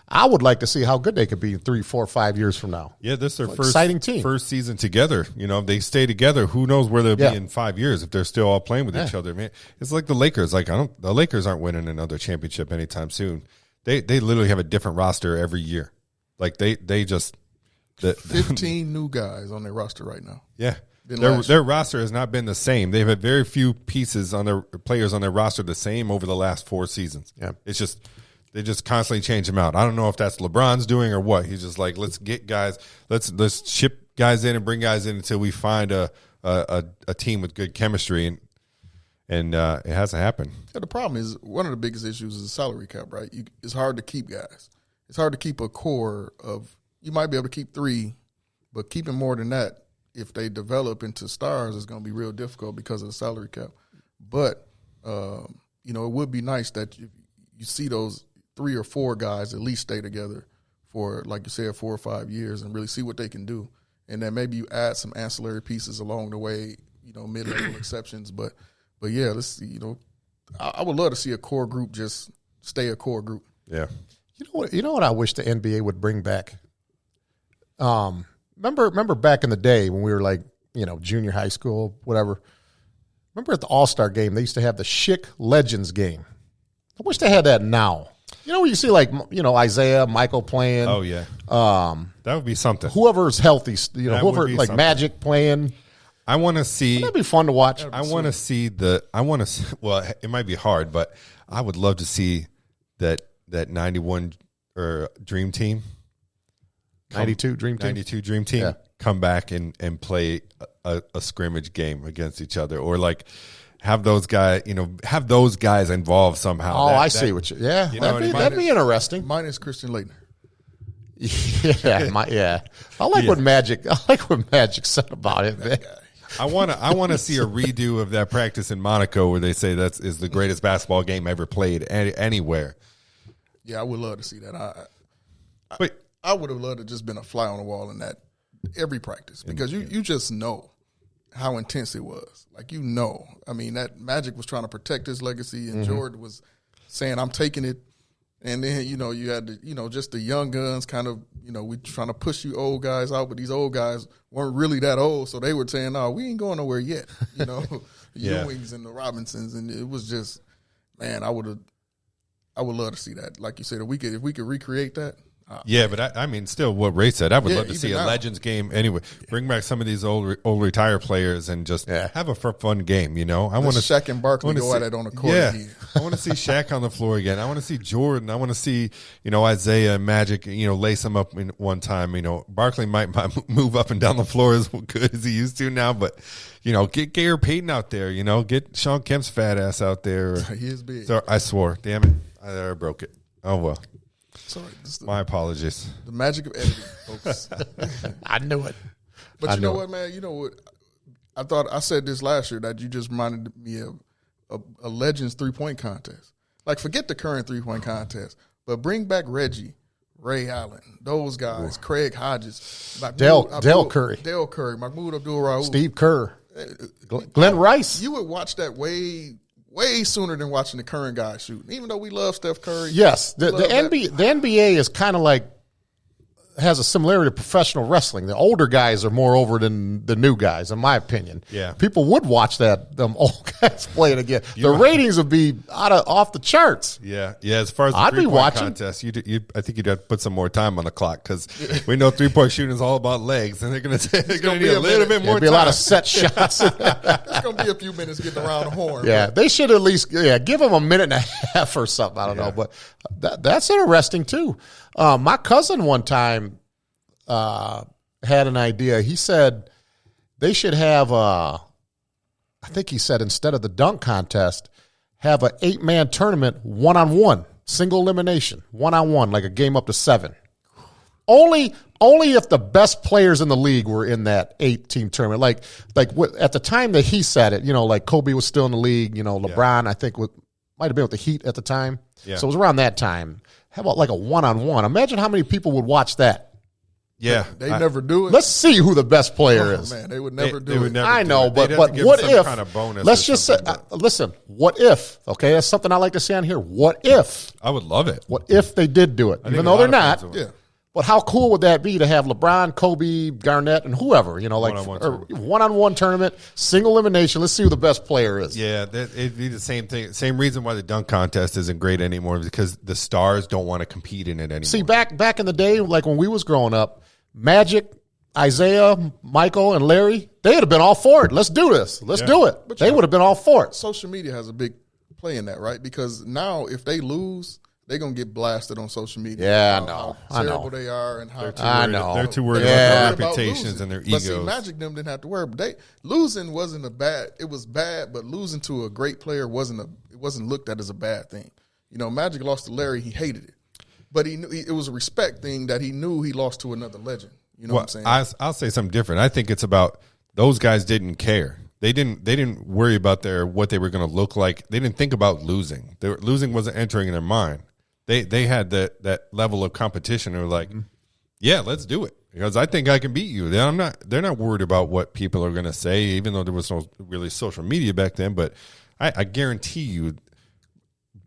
I would like to see how good they could be in 3, 4, 5 years from now. Yeah, this is their exciting team. First season together. If they stay together, who knows where they'll be in 5 years if they're still all playing with each other. Man, it's like the Lakers. The Lakers aren't winning another championship anytime soon. They literally have a different roster every year. Like they just 15 new guys on their roster right now. Yeah. Their roster has not been the same. They've had very few pieces on their players on their roster the same over the last 4 seasons. Yeah. It's just they just constantly change them out. I don't know if that's LeBron's doing or what. He's just like, let's get guys, let's ship guys in and bring guys in until we find a team with good chemistry, and it hasn't happened. Yeah, the problem is one of the biggest issues is the salary cap, right? It's hard to keep guys. It's hard to keep a core of. You might be able to keep 3, but keeping more than that, if they develop into stars, is going to be real difficult because of the salary cap. But it would be nice that you see those 3 or 4 guys at least stay together for, like you said, 4 or 5 years and really see what they can do. And then maybe you add some ancillary pieces along the way, mid-level exceptions. But yeah, I would love to see a core group just stay a core group. Yeah. You know what I wish the NBA would bring back? Remember back in the day when we were like, junior high school, whatever. Remember at the All-Star game, they used to have the Schick Legends game. I wish they had that now. Where you see like, Isaiah, Michael playing. Oh yeah. That would be something. Whoever's healthy, whoever like something. Magic playing. I want to see. That'd be fun to watch. I want to see well, it might be hard, but I would love to see that 91 or Dream Team. 92 Dream Team. 92 Dream Team come back and play a scrimmage game against each other, or like have those guys involved somehow. Oh, I see what you. Yeah, that'd be interesting. Minus Christian Laettner. Yeah, I like what Magic said about it, man. I want to see a redo of that practice in Monaco where they say that is the greatest basketball game ever played anywhere. Yeah, I would love to see that. I would have loved to just been a fly on the wall in that every practice because you just know how intense it was. Like, I mean, that Magic was trying to protect his legacy, and Jordan was saying, I'm taking it, And then, you had the, just the young guns kind of, we trying to push you old guys out, but these old guys weren't really that old. So they were saying, no, we ain't going nowhere yet. The Ewings and the Robinsons. And it was just, man, I would love to see that. Like you said, if we could recreate that. Yeah, but I mean, still, what Ray said, I would love to see a now. Legends game anyway. Bring back some of these old retired players and just have a fun game. I want to Shaq and Barkley go at it on the court. Yeah, I want to see Shaq on the floor again. I want to see Jordan. I want to see Isaiah and Magic. Lace them up in one time. Barkley might move up and down the floor as good as he used to now, but get Gary Payton out there. Get Sean Kemp's fat ass out there. He is big. So I swore. Damn it, I broke it. Oh well. Sorry, My apologies. The magic of editing, folks. I knew it. But you know what, man? You know what? I said this last year that you just reminded me of a Legends 3-point contest. Like, forget the current 3-point contest, but bring back Reggie, Ray Allen, those guys, Craig Hodges, Dale Curry, Mahmoud Abdul-Rahul, Steve Kerr, Glenn Rice. You would watch that way sooner than watching the current guys shooting. Even though we love Steph Curry. Yes, the NBA is kind of like has a similarity to professional wrestling. The older guys are more over than the new guys, in my opinion. Yeah, people would watch them old guys play it again. The ratings would be off the charts. Yeah. As far as the I'd be 3-point watching contest, I think you'd have to put some more time on the clock because we know 3-point shooting is all about legs, and they're going to need a little bit more. There'd be time. a lot of set shots. It's going to be a few minutes getting around the horn. Yeah, they should at least give them a minute and a half or something. I don't know, but that's interesting too. My cousin one time had an idea. He said they should have I think he said instead of the dunk contest, have an 8-man tournament 1-on-1, single elimination, 1-on-1, like a game up to 7. Only if the best players in the league were in that 8-team tournament. Like at the time that he said it, like Kobe was still in the league. LeBron I think might have been with the Heat at the time. Yeah. So it was around that time. How about like a 1-on-1? Imagine how many people would watch that. Yeah, they never do it. Let's see who the best player is. Man, they would never do it. I know, but what if? Kind of bonus let's just say, listen. What if? Okay, that's something I like to say on here. What if? I would love it. What if they did do it, even though they're not? Yeah. But how cool would that be to have LeBron, Kobe, Garnett, and whoever, like one-on-one tournament, single elimination. Let's see who the best player is. Yeah, it'd be the same thing. Same reason why the dunk contest isn't great anymore, because the stars don't want to compete in it anymore. See, back in the day, like when we was growing up, Magic, Isaiah, Michael, and Larry, they would have been all for it. Let's do this. Let's do it. But they would have been all for it. Social media has a big play in that, right? Because now if they lose, they're going to get blasted on social media. Yeah, I know. How terrible they are and how they're too worried about their reputations and their egos. But see, Magic them didn't have to worry. But losing wasn't it was bad, but losing to a great player wasn't looked at as a bad thing. Magic lost to Larry, he hated it. But he knew it was a respect thing that he knew he lost to another legend. You know what I'm saying? I'll say something different. I think it's about those guys didn't care. They didn't worry about what they were going to look like. They didn't think about losing. Losing wasn't entering in their mind. They had that level of competition. They were like, yeah, let's do it because I think I can beat you. They're not worried about what people are going to say, even though there was no really social media back then. But I guarantee you,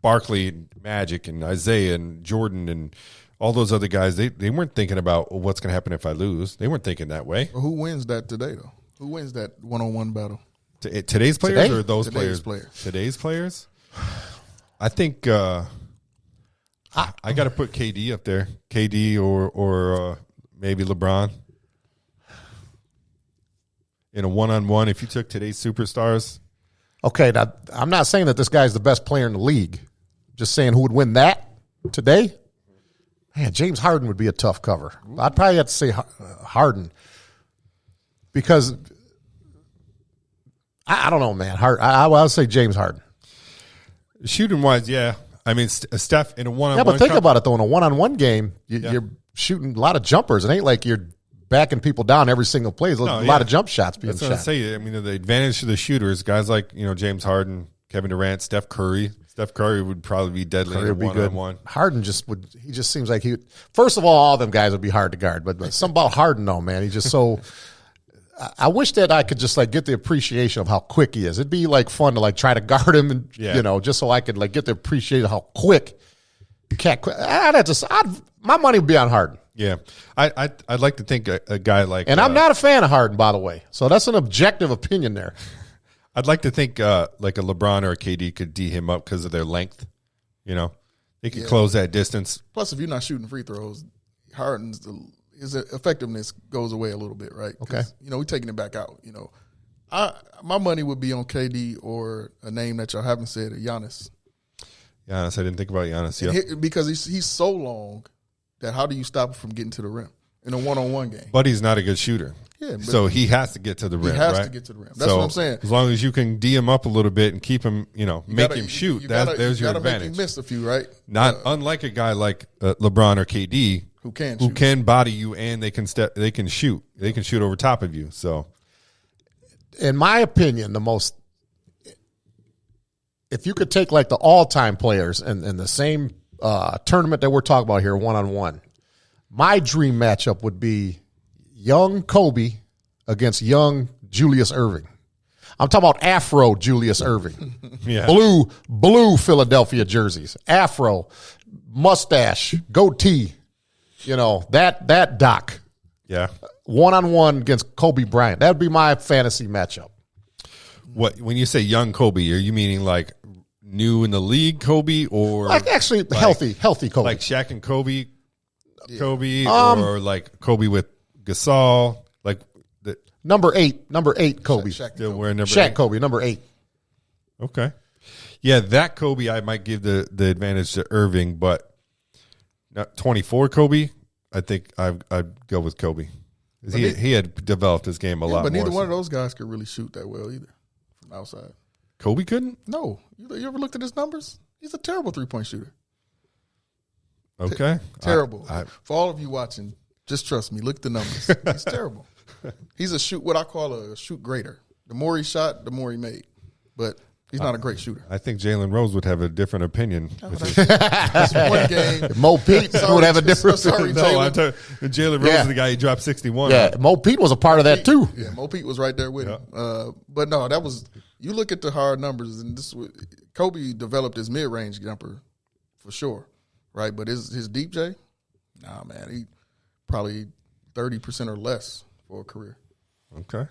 Barkley, Magic, and Isaiah, and Jordan, and all those other guys, they weren't thinking about what's going to happen if I lose. They weren't thinking that way. Well, who wins that today, though? Who wins that one-on-one battle? Today's players or those players? Today's players? I think I got to put KD up there. KD or maybe LeBron. In a one-on-one, if you took today's superstars. Okay, now I'm not saying that this guy's the best player in the league. Just saying who would win that today. Man, James Harden would be a tough cover. I'd probably have to say Harden because I don't know, man. I would say James Harden. Shooting wise, yeah. I mean, Steph in a one-on-one. Yeah, but think about it though. In a one-on-one game, you're shooting a lot of jumpers. It ain't like you're backing people down every single play. There's a lot of jump shots being shot. That's what I say. I mean, the advantage to the shooters, guys like James Harden, Kevin Durant, Steph Curry. Steph Curry would probably be deadly in a one-on-one. Harden he just seems like first of all them guys would be hard to guard. But something about Harden though, man. He's just so I wish that I could just get the appreciation of how quick he is. It'd be fun to try to guard him and just so I could get the appreciation of how quick my money would be on Harden. Yeah, I'd like to think a guy like, and I'm not a fan of Harden, by the way. So that's an objective opinion there. I'd like to think like a LeBron or a KD could D him up because of their length. You know, they could close that distance. Plus, if you're not shooting free throws, Harden's his effectiveness goes away a little bit, right? Okay, we're taking it back out. My money would be on KD or a name that y'all haven't said, Giannis. Giannis, I didn't think about Giannis. Yeah, because he's so long that how do you stop him from getting to the rim in a one-on-one game? But he's not a good shooter. Yeah, so he has to get to the rim. He has right? to get to the rim. That's what I'm saying. As long as you can D him up a little bit and keep him, make him shoot. There's your advantage. Make him miss a few, right? Not unlike a guy like LeBron or KD who can body you and they can shoot. They can shoot over top of you. So, in my opinion, if you could take like the all-time players in the same tournament that we're talking about here, one-on-one, my dream matchup would be young Kobe against young Julius Erving. I'm talking about Afro Julius Erving. Yeah. Blue Philadelphia jerseys. Afro, mustache, goatee. That Doc. Yeah. One-on-one against Kobe Bryant. That would be my fantasy matchup. What, when you say young Kobe, are you meaning like new in the league Kobe, or actually healthy Kobe? Like Shaq and Kobe, or like Kobe with Gasol, like the number 8 Kobe. Still wearing number Shaq 8. Kobe, number 8. Okay. Yeah, that Kobe I might give the advantage to Irving, but not 24 Kobe, I think I'd go with Kobe. He had developed his game a lot more. But neither one of those guys could really shoot that well either from outside. Kobe couldn't? No. You ever looked at his numbers? He's a terrible three-point shooter. Okay. Terrible. For all of you watching, just trust me. Look at the numbers. He's terrible. He's what I call a shoot grader. The more he shot, the more he made. But he's not a great shooter. I think Jalen Rose would have a different opinion. That's one game. Mo Pete would have a different opinion. Jalen Rose is the guy he dropped 61. Yeah, Mo Pete was a part of that too. Yeah, Mo Pete was right there with him. But no, that was – you look at the hard numbers, and Kobe developed his mid-range jumper for sure, right? But his deep J, nah, man, he probably 30% or less for a career. Okay. I'm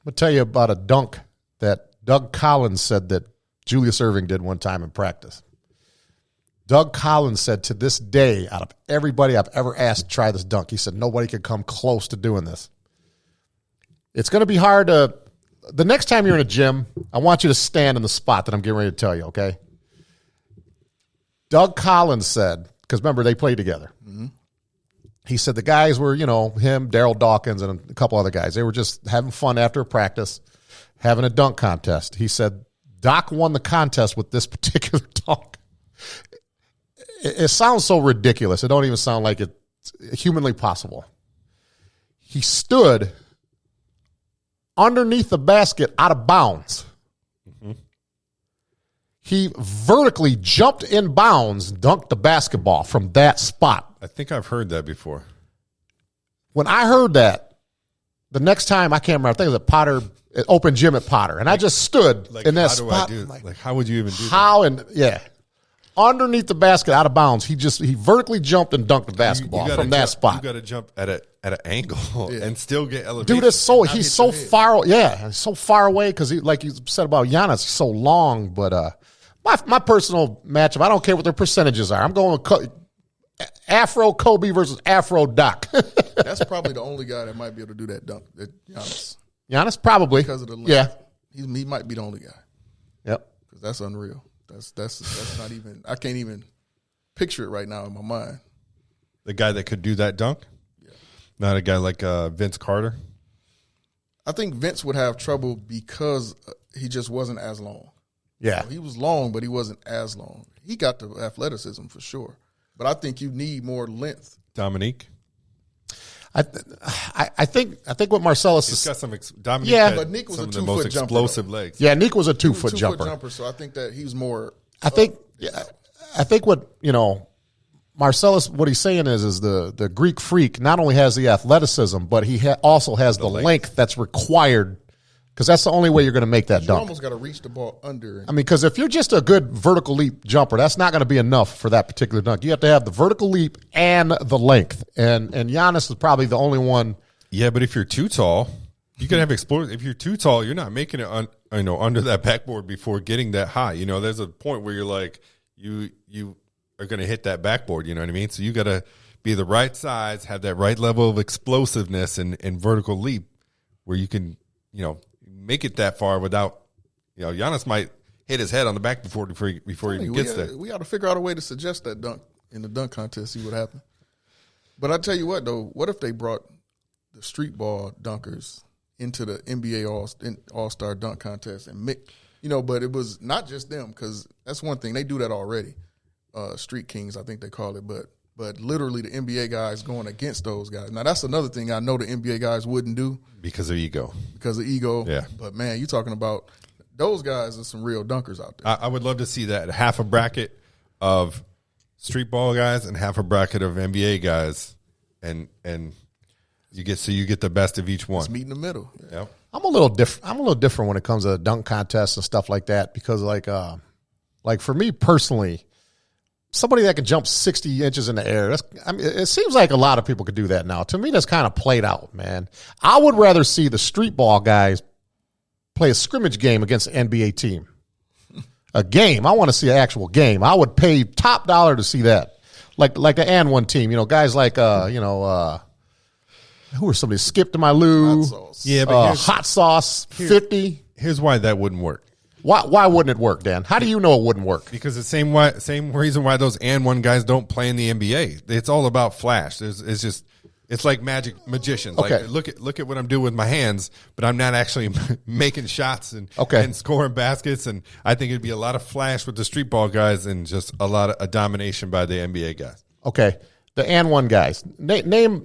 going to tell you about a dunk that Doug Collins said that Julius Erving did one time in practice. Doug Collins said, to this day, out of everybody I've ever asked to try this dunk, he said, nobody could come close to doing this. It's going to be hard to – the next time you're in a gym, I want you to stand in the spot that I'm getting ready to tell you, okay? Doug Collins said, because remember, they played together. Mm-hmm. He said the guys were, him, Daryl Dawkins, and a couple other guys. They were just having fun after practice, having a dunk contest. He said Doc won the contest with this particular dunk. It sounds so ridiculous. It don't even sound like it's humanly possible. He stood underneath the basket out of bounds. Mm-hmm. He vertically jumped in bounds, dunked the basketball from that spot. I think I've heard that before. When I heard that, the next time, I can't remember, I think it was at Potter, open gym at Potter, and I just stood in that spot. How would you even do that? Underneath the basket, out of bounds, he vertically jumped and dunked the basketball from that spot. You got to jump at an angle and still get elevation. Dude, he's so far. Yeah, he's so far away because like you said about Giannis, he's so long. But my personal matchup, I don't care what their percentages are. I'm going with Afro Kobe versus Afro Doc. That's probably the only guy that might be able to do that dunk. Giannis. Giannis probably because of the length. Yeah, he might be the only guy. Yep, because that's unreal. That's not even. I can't even picture it right now in my mind. The guy that could do that dunk, not a guy like Vince Carter. I think Vince would have trouble because he just wasn't as long. Yeah, he was long, but he wasn't as long. He got the athleticism for sure, but I think you need more length. Dominique. I think what Marcellus He's got some Dominique. Yeah, but Nick was some a of the 2 most foot jumper. Explosive legs. Yeah, Nick was a 2 foot jumper. So I think that he's more. I think what Marcellus, what he's saying is the Greek freak not only has the athleticism, but he also has the length that's required because that's the only way you're going to make that You dunk. almost got to reach the ball under. I mean, because if you're just a good vertical leap jumper, that's not going to be enough for that particular dunk. You have to have the vertical leap and the length. And Giannis is probably the only one. Yeah, but if you're too tall, you can have explosive. If you're too tall, you're not making it under that backboard before getting that high. You know, there's a point where you're like, you are going to hit that backboard. You know what I mean? So you got to be the right size, have that right level of explosiveness and vertical leap where you can, make it that far without, Giannis might hit his head on the back before he even gets there. We got to figure out a way to suggest that dunk in the dunk contest, see what happens. But I tell you what, though, what if they brought the street ball dunkers into the NBA All-Star dunk contest but it was not just them, because that's one thing. They do that already. Street Kings, I think they call it, but literally the NBA guys going against those guys. Now, that's another thing I know the NBA guys wouldn't do. Because of ego. Yeah. But, man, you're talking about those guys are some real dunkers out there. I would love to see that. Half a bracket of street ball guys and half a bracket of NBA guys. And you get the best of each one. Let's meet in the middle. Yeah. Yep. I'm a little different when it comes to dunk contests and stuff like that, because like for me personally, somebody that can jump 60 inches in the air, it seems like a lot of people could do that now. To me, that's kind of played out, man. I would rather see the street ball guys play a scrimmage game against an NBA team. A game. I want to see an actual game. I would pay top dollar to see that. Like an and one team, guys like who are somebody? Skip to my Lou. Hot sauce. Yeah, but Hot Sauce 50. Here's why that wouldn't work. Why wouldn't it work, Dan? How do you know it wouldn't work? Because the same reason why those and one guys don't play in the NBA. It's all about flash. It's like magicians. Okay. Like look at what I'm doing with my hands, but I'm not actually making shots and scoring baskets. And I think it'd be a lot of flash with the street ball guys and just a lot of domination by the NBA guys. Okay, the and one guys. Name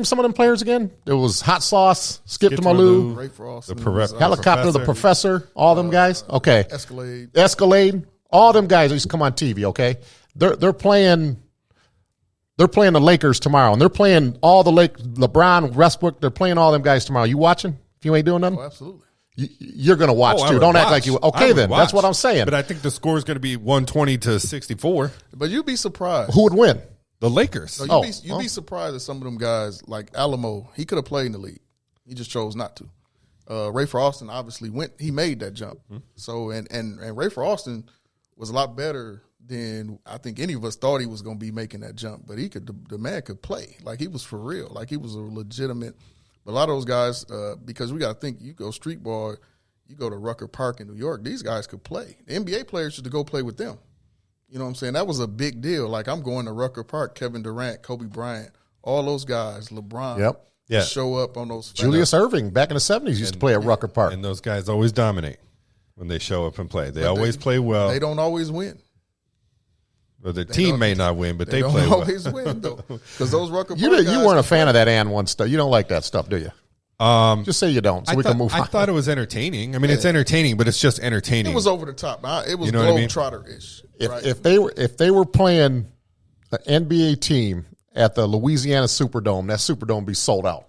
some of them players again. There was Hot Sauce, Skip to my Lou, Ray Frost, Helicopter, the Professor, all them guys. Okay, Escalade, all them guys used to come on TV. Okay, they're playing the Lakers tomorrow, and they're playing all the LeBron, Westbrook. They're playing all them guys tomorrow. You watching? If you ain't doing nothing, Oh, absolutely. You're going to watch too. Don't act like you. Okay, then that's what I'm saying. But I think the score is going to be 120-64. But you'd be surprised. Who would win? The Lakers. So you'd be surprised at some of them guys like Alamo. He could have played in the league. He just chose not to. Ray Frost obviously he made that jump. Mm-hmm. So and Ray Frost was a lot better than I think any of us thought he was going to be making that jump. But the man could play. Like, he was for real. Like, he was a legitimate. But a lot of those guys, because we got to think, you go street ball, you go to Rucker Park in New York, these guys could play. The NBA players should go play with them. You know what I'm saying? That was a big deal. Like, I'm going to Rucker Park, Kevin Durant, Kobe Bryant, all those guys, LeBron. Yep. Yeah. Show up on those. Julius Erving back in the 70s used to play at Rucker Park. And those guys always dominate when they show up and play. They always play well. They don't always win. Well, the team may not win, but they play well. They don't always win, though. Because those Rucker Park You guys weren't a fan of that and one stuff. You don't like that stuff, do you? Just say you don't, so we can move on. I thought it was entertaining. I mean, it's entertaining, but it's just entertaining. It was over the top. It was Globetrotter-ish. Right? If they were playing an NBA team at the Louisiana Superdome, that Superdome would be sold out.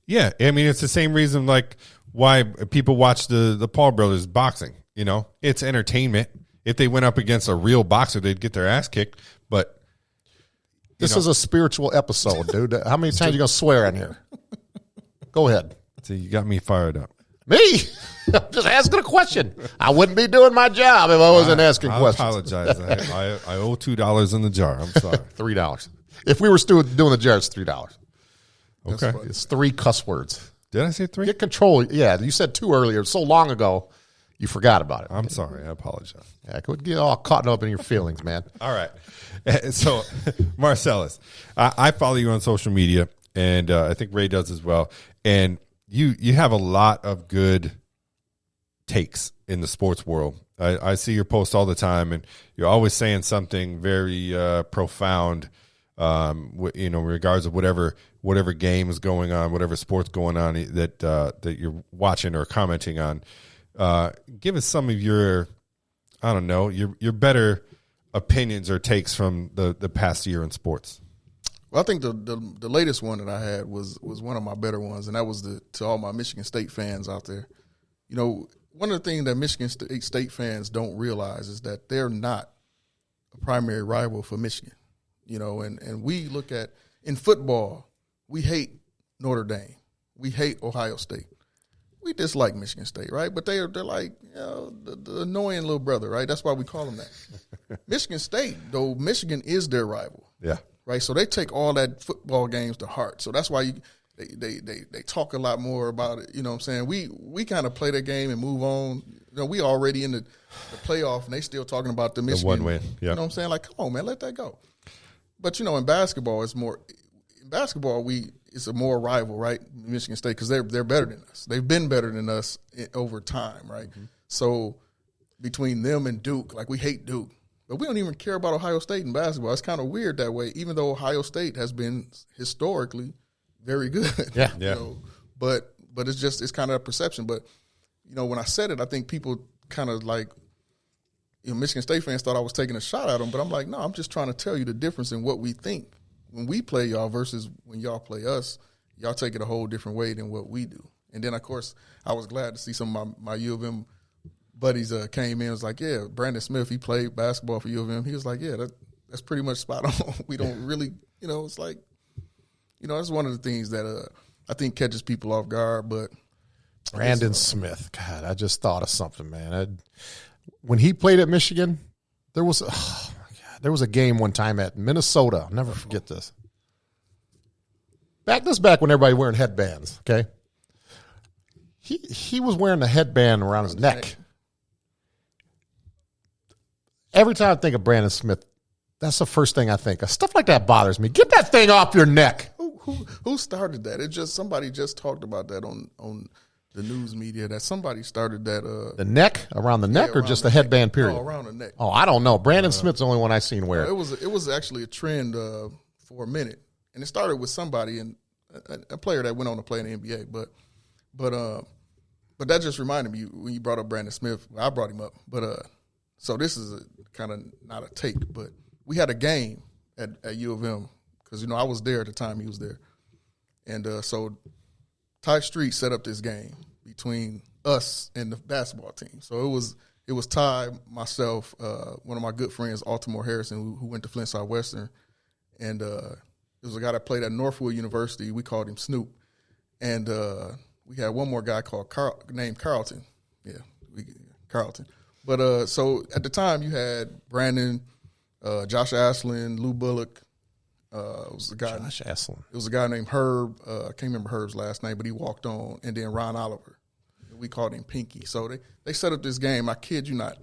Yeah, I mean, it's the same reason like why people watch the Paul brothers boxing. It's entertainment. If they went up against a real boxer, they'd get their ass kicked. But this is a spiritual episode, dude. How many times you gonna swear in here? Go ahead. So you got me fired up. Me? I'm just asking a question. I wouldn't be doing my job if I wasn't asking questions. I apologize. I owe $2 in the jar. I'm sorry. $3. If we were still doing the jar, it's $3. Okay. It's 3 cuss words. Did I say 3? Get control. Yeah, you said 2 earlier. So long ago, you forgot about it. I'm sorry. I apologize. Yeah, could get all caught up in your feelings, man. All right. So, Marcellus, I follow you on social media, and I think Ray does as well. And you have a lot of good takes in the sports world. I see your posts all the time, and you're always saying something very profound, in regards of whatever game is going on, whatever sport's going on that you're watching or commenting on. Give us some of your, I don't know, your better opinions or takes from the past year in sports. Well, I think the latest one that I had was one of my better ones, and that was to all my Michigan State fans out there. You know, one of the things that Michigan State fans don't realize is that they're not a primary rival for Michigan. You know, and we look at, in football, we hate Notre Dame. We hate Ohio State. We dislike Michigan State, right? But they're like, you know, the annoying little brother, right? That's why we call them that. Michigan State, though, Michigan is their rival. Yeah. Right, so they take all that football games to heart. So that's why they talk a lot more about it. You know what I'm saying? We kind of play that game and move on. You know, we already in the playoff, and they still talking about the Michigan. The one win, yeah. You know what I'm saying? Like, come on, man, let that go. But, you know, in basketball, it's a more rival, right, Michigan State, because they're better than us. They've been better than us over time, right? Mm-hmm. So between them and Duke, like, we hate Duke. But we don't even care about Ohio State in basketball. It's kind of weird that way, even though Ohio State has been historically very good. Yeah. You know? But it's kind of a perception. But, you know, when I said it, I think people kind of like, you know, Michigan State fans thought I was taking a shot at them. But I'm like, no, I'm just trying to tell you the difference in what we think when we play y'all versus when y'all play us. Y'all take it a whole different way than what we do. And then, of course, I was glad to see some of my U of M buddies came in and was like, yeah, Brandon Smith, he played basketball for U of M. He was like, yeah, that's pretty much spot on. We don't really, you know, it's like, you know, that's one of the things that I think catches people off guard. But Brandon Smith, God, I just thought of something, man. When he played at Michigan, there was a game one time at Minnesota. I'll never forget this. Back when everybody wearing headbands, okay? He was wearing the headband around his neck. Every time I think of Brandon Smith, that's the first thing I think of. Stuff like that bothers me. Get that thing off your neck. Who started that? It just somebody just talked about that on the news media, that somebody started that. The neck, around the neck, or just the headband period? No, around the neck. Oh, I don't know. Brandon Smith's the only one I seen wear it. It was actually a trend for a minute, and it started with somebody and a player that went on to play in the NBA. But that just reminded me when you brought up Brandon Smith. I brought him up, but so this is kind of not a take, but we had a game at U of M because, you know, I was there at the time he was there, and so Ty Street set up this game between us and the basketball team. So it was Ty, myself, one of my good friends, Altamore Harrison, who went to Flint Southwestern, and there was a guy that played at Northwood University. We called him Snoop, and we had one more guy named Carlton. Yeah, Carlton. But so at the time you had Brandon, Josh Aslan, Lou Bullock. It was a guy. Josh Aslan. It was a guy named Herb. I can't remember Herb's last name, but he walked on. And then Ron Oliver. We called him Pinky. So they set up this game. I kid you not.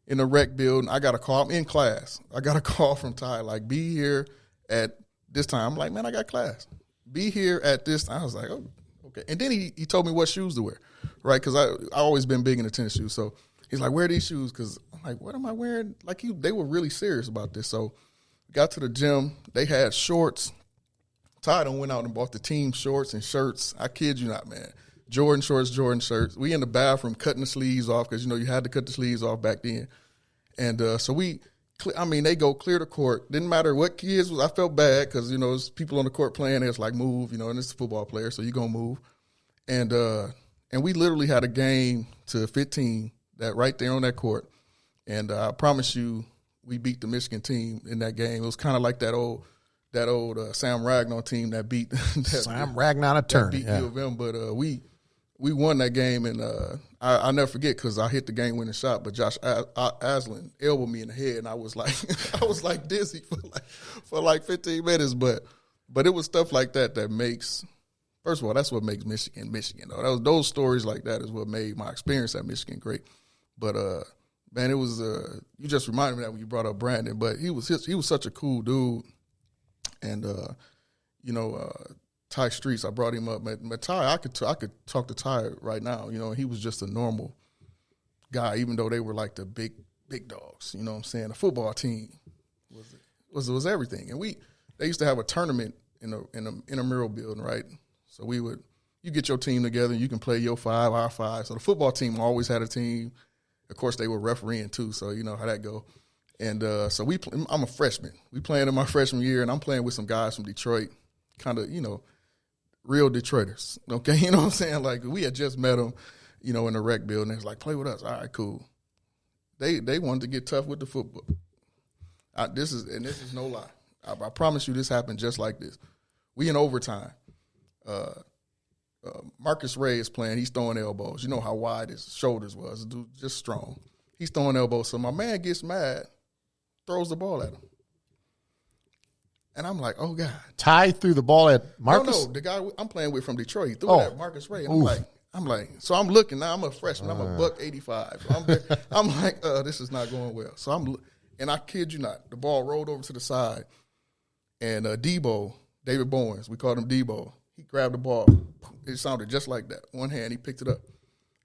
In the rec building, I got a call. I'm in class. I got a call from Ty, like, be here at this time. I'm like, man, I got class. Be here at this time. I was like, oh, okay. And then he told me what shoes to wear, right? Because I always been big into tennis shoes. So he's like, wear these shoes. Because I'm like, what am I wearing? Like, they were really serious about this. So got to the gym. They had shorts. Ty done went out and bought the team shorts and shirts. I kid you not, man. Jordan shorts, Jordan shirts. We in the bathroom cutting the sleeves off because, you know, you had to cut the sleeves off back then. And so they go clear the court. Didn't matter what kids was. I felt bad because, you know, there's people on the court playing. It's like, move, you know, and it's a football player, so you're going to move. And we literally had a game to 15 that right there on that court. And I promise you, we beat the Michigan team in that game. It was kind of like that old Sam Ragnar team that beat Sam Ragnar attorney. Beat U of M, but we won that game, and I'll never forget because I hit the game-winning shot, but Josh Aslan elbowed me in the head, and I was like dizzy for like 15 minutes. But it was stuff like that makes. First of all, that's what makes Michigan Michigan. Though those stories like that is what made my experience at Michigan great. But man, it was you just reminded me that when you brought up Brandon, but he was such a cool dude, and you know. Ty Streets, I brought him up. But Ty, I could talk to Ty right now. You know, he was just a normal guy, even though they were like the big dogs. You know what I'm saying? The football team was everything. And they used to have a tournament in a intramural building, right? So you get your team together, and you can play your 5, our 5. So the football team always had a team. Of course, they were refereeing too, so you know how that go. And so I'm a freshman. We playing in my freshman year, and I'm playing with some guys from Detroit, kind of, real Detroiters. Okay, you know what I'm saying? Like, we had just met them, in the rec building. They was like, play with us. All right, cool. They wanted to get tough with the football. This is no lie. I promise you this happened just like this. We in overtime. Marcus Ray is playing. He's throwing elbows. You know how wide his shoulders was. The dude just strong. He's throwing elbows. So my man gets mad, throws the ball at him. And I'm like, oh, God. Ty threw the ball at Marcus? No, the guy I'm playing with from Detroit, he threw it at Marcus Ray. And I'm like, so I'm looking now. I'm a freshman. I'm a $185. So I'm like, this is not going well. So and I kid you not, the ball rolled over to the side. And Debo, David Bowens, we called him Debo. He grabbed the ball. It sounded just like that. One hand, he picked it up.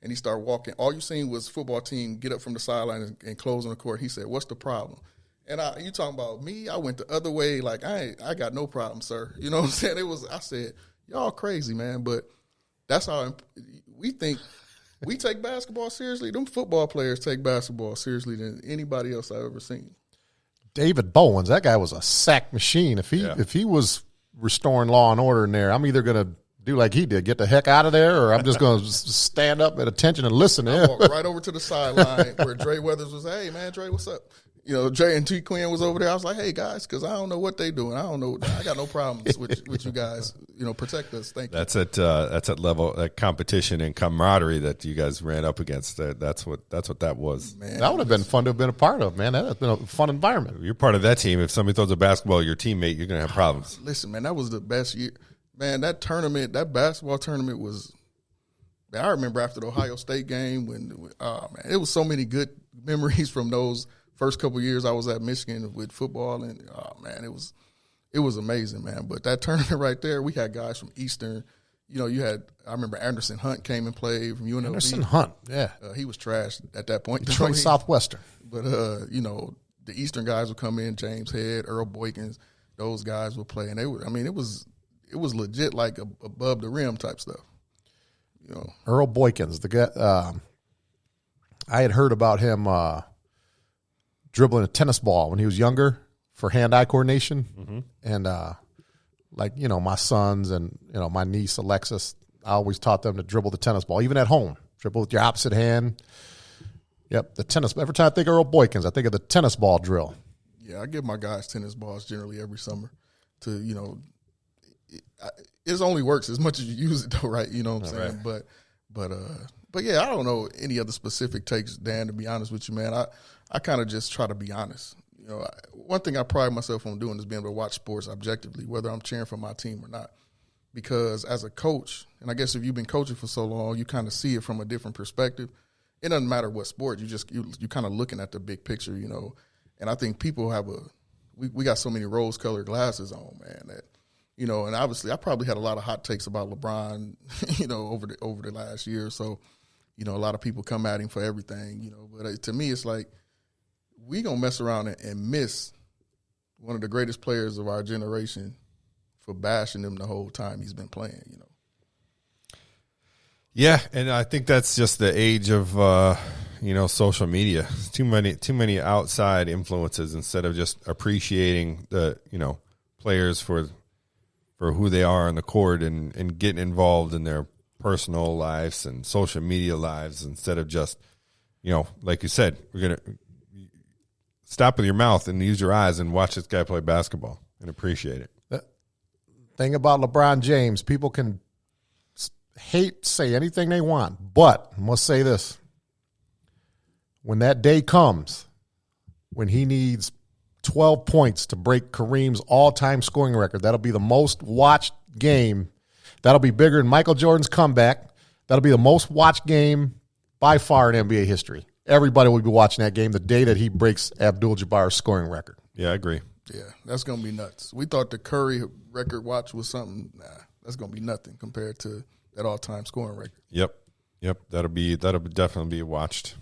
And he started walking. All you seen was football team get up from the sideline and close on the court. He said, what's the problem? And you talking about me? I went the other way. Like, I got no problem, sir. You know what I'm saying? I said, y'all crazy, man. But that's how we think. We take basketball seriously. Them football players take basketball seriously than anybody else I've ever seen. David Bowens, that guy was a sack machine. If he was restoring law and order in there, I'm either going to do like he did, get the heck out of there, or I'm just going to stand up at attention and listen to him. I walked right over to the sideline where Dre Weathers was. Hey, man, Dre, what's up? Dre and T. Quinn was over there. I was like, hey, guys, because I don't know what they doing. I don't know. I got no problems with you guys. Protect us. Thank you. That's at level, that competition and camaraderie that you guys ran up against. That's what that was. Man, that would have been fun to have been a part of, man. That would have been a fun environment. You're part of that team. If somebody throws a basketball at your teammate, you're going to have problems. Listen, man, that was the best year. Man, that basketball tournament was – I remember after the Ohio State game man, it was so many good memories from those first couple of years I was at Michigan with football. And, man, it was amazing, man. But that tournament right there, we had guys from Eastern. I remember Anderson Hunt came and played from UNLV. Anderson Hunt, yeah. He was trash at that point. Detroit Southwestern. But, the Eastern guys would come in, James Head, Earl Boykins, those guys would play. And it was legit like above the rim type stuff. Earl Boykins, the guy, I had heard about him dribbling a tennis ball when he was younger for hand-eye coordination. Mm-hmm. And my sons and, my niece Alexis, I always taught them to dribble the tennis ball, even at home. Dribble with your opposite hand. Yep, the tennis. Every time I think of Earl Boykins, I think of the tennis ball drill. Yeah, I give my guys tennis balls generally every summer to, it only works as much as you use it, though, right? You know what I'm saying? Right. But yeah, I don't know any other specific takes, Dan. To be honest with you, man, I kind of just try to be honest. One thing I pride myself on doing is being able to watch sports objectively, whether I'm cheering for my team or not. Because as a coach, and I guess if you've been coaching for so long, you kind of see it from a different perspective. It doesn't matter what sport, you kind of looking at the big picture, And I think people have we got so many rose-colored glasses on, man, that. And obviously I probably had a lot of hot takes about LeBron, over the last year or so. A lot of people come at him for everything, But to me, it's like we going to mess around and miss one of the greatest players of our generation for bashing him the whole time he's been playing, Yeah, and I think that's just the age of, social media. Too many outside influences instead of just appreciating the, players for who they are on the court and getting involved in their personal lives and social media lives instead of just, like you said, we're going to stop with your mouth and use your eyes and watch this guy play basketball and appreciate it. The thing about LeBron James, people can say anything they want, but I must say this. When that day comes, when he needs 12 points to break Kareem's all-time scoring record. That'll be the most watched game. That'll be bigger than Michael Jordan's comeback. That'll be the most watched game by far in NBA history. Everybody will be watching that game the day that he breaks Abdul-Jabbar's scoring record. Yeah, I agree. Yeah, that's going to be nuts. We thought the Curry record watch was something. Nah, that's going to be nothing compared to that all-time scoring record. Yep. That'll definitely be watched.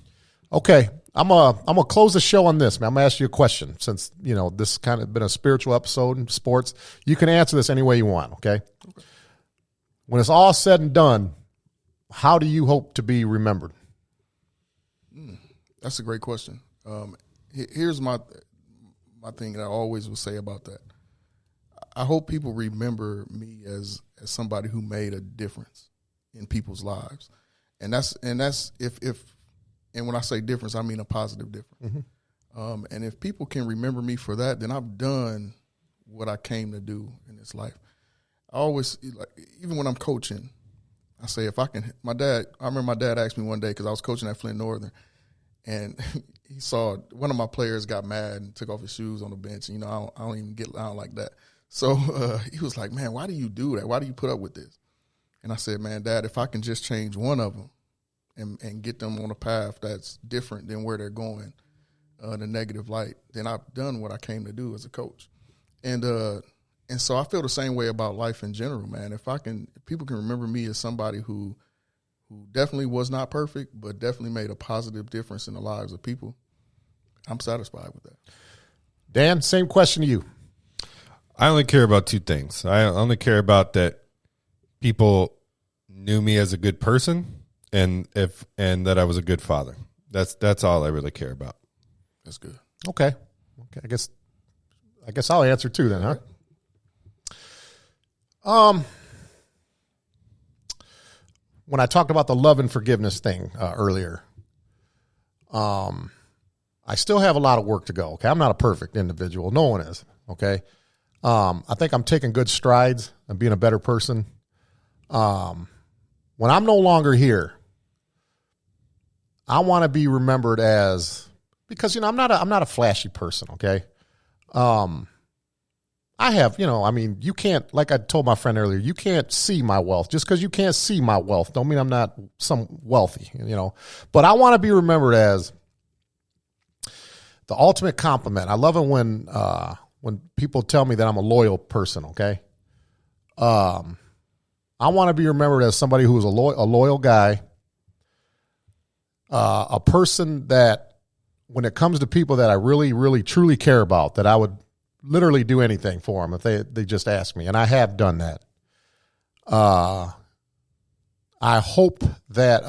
Okay, I'm gonna close the show on this, man. I'm gonna ask you a question since this kind of been a spiritual episode in sports. You can answer this any way you want. Okay. When it's all said and done, how do you hope to be remembered? That's a great question. here's my thing that I always will say about that. I hope people remember me as somebody who made a difference in people's lives, and that's if when I say difference, I mean a positive difference. Mm-hmm. And if people can remember me for that, then I've done what I came to do in this life. I always, like, even when I'm coaching, I say if I can. I remember my dad asked me one day because I was coaching at Flint Northern, and he saw one of my players got mad and took off his shoes on the bench. And, I don't even get down like that. So he was like, "Man, why do you do that? Why do you put up with this?" And I said, "Man, Dad, if I can just change one of them and get them on a path that's different than where they're going, the negative light, then I've done what I came to do as a coach." And so I feel the same way about life in general, man. If people can remember me as somebody who definitely was not perfect, but definitely made a positive difference in the lives of people, I'm satisfied with that. Dan, same question to you. I only care about two things. I only care about that people knew me as a good person and that I was a good father. That's all I really care about. That's good. Okay. I guess I'll answer too then, huh? When I talked about the love and forgiveness thing earlier, I still have a lot of work to go. Okay, I'm not a perfect individual. No one is. Okay, I think I'm taking good strides and being a better person. When I'm no longer here, I want to be remembered as, because I'm not a flashy person. Okay, I have, you can't, like I told my friend earlier, you can't see my wealth. Just because you can't see my wealth don't mean I'm not some wealthy, But I want to be remembered as the ultimate compliment. I love it when people tell me that I'm a loyal person, okay? I want to be remembered as somebody who is a loyal guy, a person that when it comes to people that I really, really, truly care about, that I would literally do anything for them if they just ask me, and I have done that. I hope that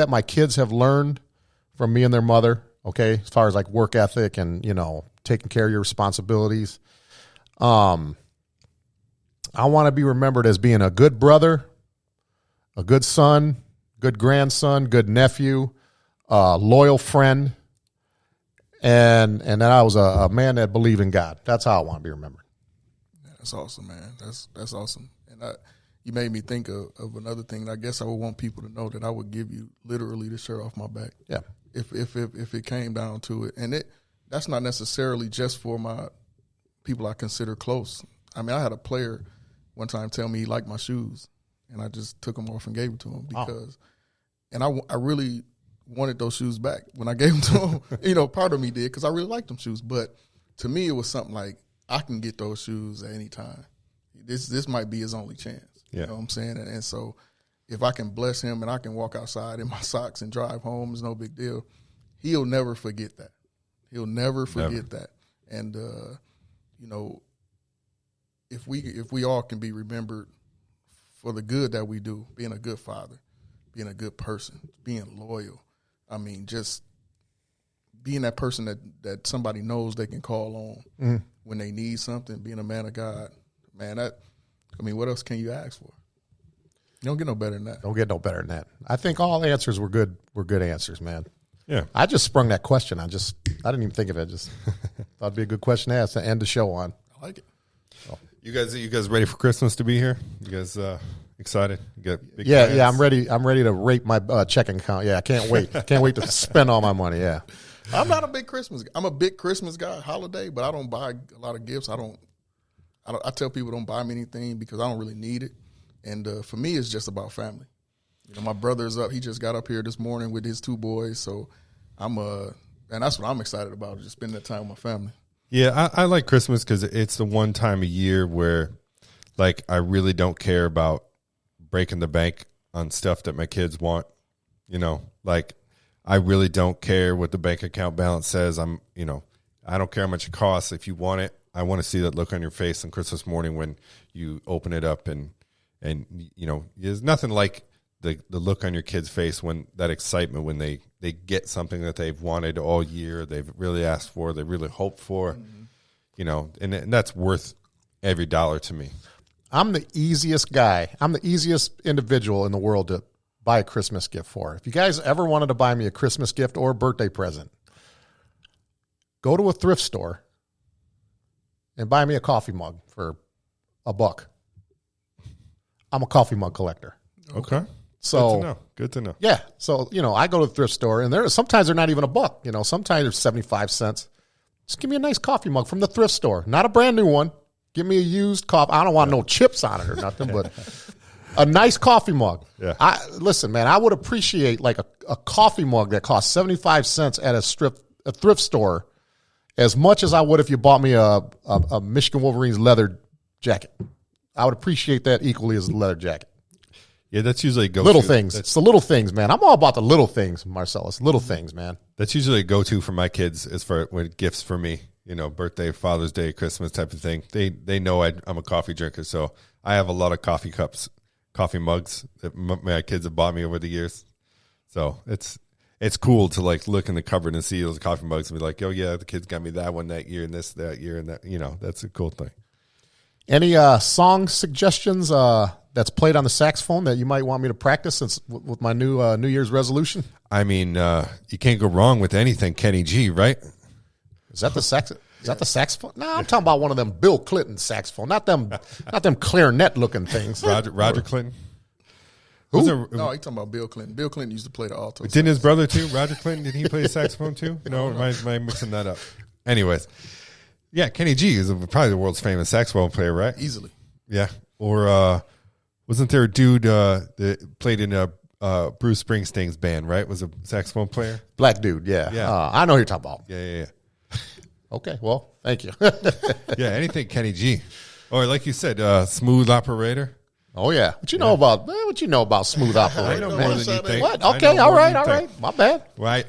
my kids have learned from me and their mother, okay, as far as like work ethic and taking care of your responsibilities. I want to be remembered as being a good brother, a good son, good grandson, good nephew, loyal friend. And that I was a man that believed in God. That's how I want to be remembered. Yeah, that's awesome, man. That's awesome. And you made me think of another thing. I guess I would want people to know that I would give you literally the shirt off my back. Yeah. If it came down to it, and that's not necessarily just for my people I consider close. I mean, I had a player one time tell me he liked my shoes, and I just took them off and gave them to him because, and I really wanted those shoes back when I gave them to him. Part of me did because I really liked them shoes. But to me, it was something like, I can get those shoes at any time. This might be his only chance. Yeah. You know what I'm saying? And so if I can bless him and I can walk outside in my socks and drive home, it's no big deal. He'll never forget that. He'll never forget that. And, if we all can be remembered for the good that we do, being a good father, being a good person, being loyal, I mean, just being that person that somebody knows they can call on when they need something, being a man of God, man, what else can you ask for? You don't get no better than that. Don't get no better than that. I think all answers were good answers, man. Yeah. I just sprung that question. I didn't even think of it. Just thought it'd be a good question to ask to end the show on. I like it. So. You guys ready for Christmas to be here? You guys excited? You got big Yeah, plans? I'm ready. I'm ready to rape my checking account. Yeah, I can't wait. Can't wait to spend all my money. Yeah. I'm not a big Christmas guy. I'm a big Christmas guy, holiday, but I don't buy a lot of gifts. I tell people don't buy me anything because I don't really need it. And for me, it's just about family. My brother's up. He just got up here this morning with his two boys. So and that's what I'm excited about, just spending that time with my family. Yeah, I like Christmas because it's the one time of year where, like, I really don't care about breaking the bank on stuff that my kids want. Like, I really don't care what the bank account balance says. I don't care how much it costs. If you want it, I want to see that look on your face on Christmas morning when you open it up and there's nothing like the look on your kid's face when that excitement when they get something that they've wanted all year, they've really asked for, they really hoped for, and that's worth every dollar to me. I'm the easiest guy. I'm the easiest individual in the world to buy a Christmas gift for. If you guys ever wanted to buy me a Christmas gift or a birthday present, go to a thrift store and buy me a coffee mug for $1. I'm a coffee mug collector. Okay. So good to know. Yeah. So, I go to the thrift store and sometimes they're not even $1. Sometimes they're 75 cents. Just give me a nice coffee mug from the thrift store. Not a brand new one. Give me a used coffee. I don't want no chips on it or nothing, but a nice coffee mug. Yeah. Listen, man, I would appreciate like a coffee mug that costs 75 cents at a thrift store as much as I would if you bought me a Michigan Wolverines leather jacket. I would appreciate that equally as a leather jacket. Yeah, that's usually a go-to. Little things. It's the little things, man. I'm all about the little things, Marcellus. Little things, man. That's usually a go-to for my kids as far with gifts for me. Birthday, Father's Day, Christmas type of thing. They know I'm a coffee drinker, so I have a lot of coffee cups, coffee mugs that my kids have bought me over the years. So it's cool to like look in the cupboard and see those coffee mugs and be like, oh yeah, the kids got me that one that year and this that year and that. That's a cool thing. Any song suggestions that's played on the saxophone that you might want me to practice since with my New Year's resolution? I mean, you can't go wrong with anything Kenny G, right? Is that the saxophone? No, I'm talking about one of them Bill Clinton saxophone, not them clarinet looking things. Roger Clinton. Who? No, he's talking about Bill Clinton. Bill Clinton used to play the alto. Didn't his brother too, Roger Clinton? Did he play the saxophone too? No, am I mixing that up? Anyways, yeah, Kenny G is probably the world's famous saxophone player, right? Easily. Yeah. Or wasn't there a dude that played in Bruce Springsteen's band, right? Was a saxophone player? Black dude, yeah. Yeah. I know who you're talking about. Yeah. Okay, well, thank you. Yeah, anything Kenny G. Or like you said, smooth operator. Oh yeah, what you know about smooth operator? I know more than you think. What? Okay, all right. My bad. Well,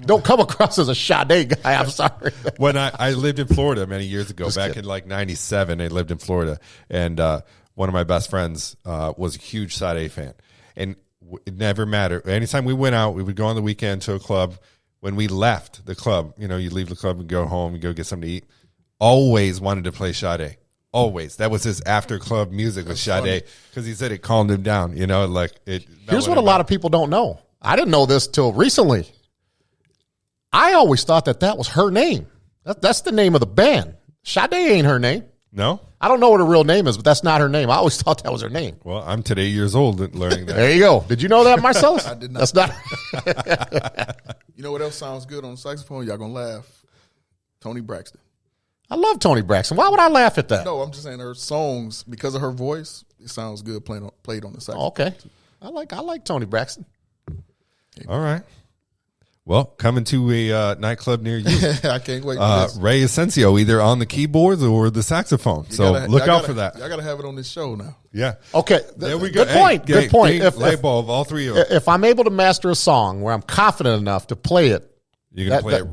Don't come across as a Sade guy. I'm sorry. When I lived in Florida many years ago, back in like '97, I lived in Florida, and one of my best friends was a huge Sade fan, and it never mattered. Anytime we went out, we would go on the weekend to a club. When we left the club, you leave the club and go home and go get something to eat. Always wanted to play Sade. Always. That was his after club music with Sade because he said it calmed him down. Here's what a lot of people don't know. I didn't know this till recently. I always thought that was her name. That's the name of the band. Sade ain't her name. No? I don't know what her real name is, but that's not her name. I always thought that was her name. Well, I'm today years old learning that. There you go. Did you know that, Marcellus? I did not. That's not. You know what else sounds good on the saxophone? Y'all gonna laugh. Toni Braxton. I love Toni Braxton. Why would I laugh at that? No, I'm just saying her songs, because of her voice, it sounds good played on the saxophone. Okay. I like Toni Braxton. All right. Well, coming to a nightclub near you. I can't wait for this. Ray Ascencio, either on the keyboards or the saxophone. Look out for that. Y'all got to have it on this show now. Yeah. Okay. There we go. Good point. Light bulb, all three of them. If I'm able to master a song where I'm confident enough to play it, you're gonna play it right.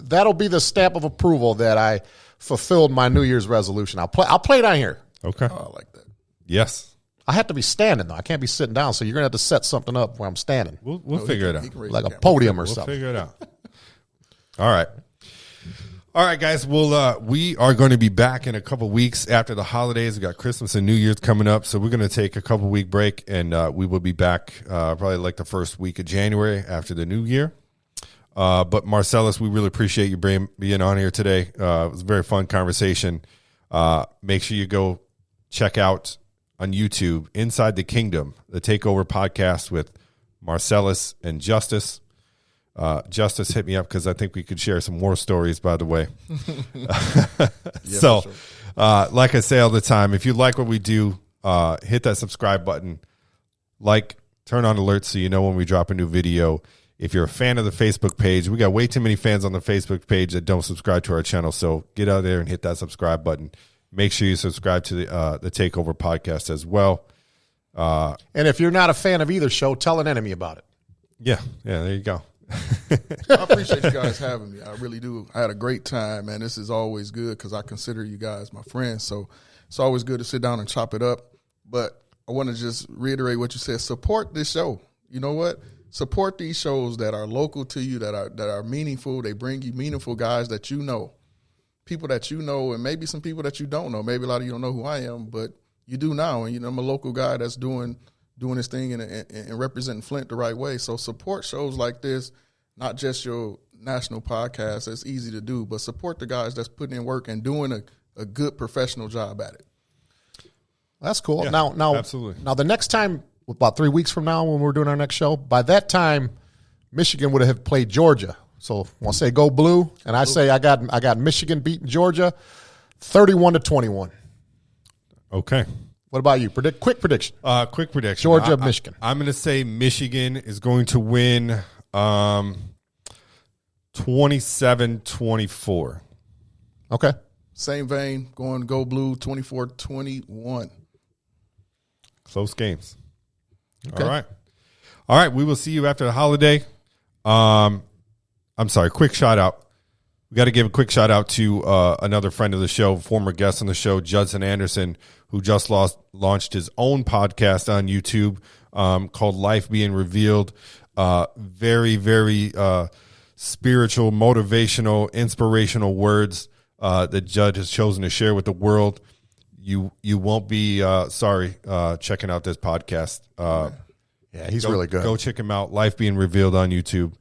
that'll be the stamp of approval that I fulfilled my New Year's resolution. I'll play it on here. Okay. Oh, I like that. Yes. I have to be standing though. I can't be sitting down. So you're gonna have to set something up where I'm standing, We'll figure it out. like a podium or We'll something. figure it out. All right, guys. We are going to be back in a couple weeks after the holidays. We got Christmas and New Year's coming up, so we're going to take a couple week break, and we will be back probably like the first week of January after the New Year. But Marcellus, we really appreciate you being on here today. It was a very fun conversation. Make sure you go check out on YouTube, Inside the Kingdom, the Takeover Podcast with Marcellus and Justice. Justice hit me up because I think we could share some more stories, by the way. Sure. Like I say all the time, if you like what we do, hit that subscribe button, turn on alerts so you know when we drop a new video. If you're a fan of the Facebook page, we got way too many fans on the Facebook page that don't subscribe to our channel, so get out there and hit that subscribe button. Make sure you subscribe to the Takeover Podcast as well. And if you're not a fan of either show, tell an enemy about it. Yeah, there you go. I appreciate you guys having me. I really do. I had a great time, man. This is always good because I consider you guys my friends. So it's always good to sit down and chop it up. But I want to just reiterate what you said. Support this show. You know what? Support these shows that are local to you, that are meaningful. They bring you meaningful guys that you know, people that you know, and maybe some people that you don't know. Maybe a lot of you don't know who I am, but you do now. And I'm a local guy that's doing this thing and representing Flint the right way. So support shows like this, not just your national podcast. It's easy to do, but support the guys that's putting in work and doing a good professional job at it. That's cool. Yeah, Now, absolutely. Now, the next time, about 3 weeks from now when we're doing our next show, by that time, Michigan would have played Georgia. So I'll say go blue, and I say I got Michigan beating Georgia 31-21. Okay. What about you? Quick prediction. Quick prediction. Georgia, Michigan. I'm going to say Michigan is going to win 27-24. Okay. Same vein, going go blue 24-21. Close games. Okay. All right. We will see you after the holiday. I'm sorry. Quick shout out. We got to give a quick shout out to another friend of the show, former guest on the show, Judson Anderson, who just launched his own podcast on YouTube called Life Being Revealed. Very, very spiritual, motivational, inspirational words that Judd has chosen to share with the world. You won't be sorry checking out this podcast. Yeah, he's really good. Go check him out. Life Being Revealed on YouTube.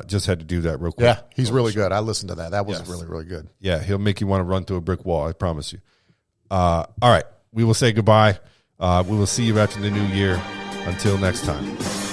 Just had to do that real quick. Yeah, he's really good. I listened to that. That was really, really good. Yeah, he'll make you want to run through a brick wall. I promise you. All right, we will say goodbye. We will see you after the new year. Until next time.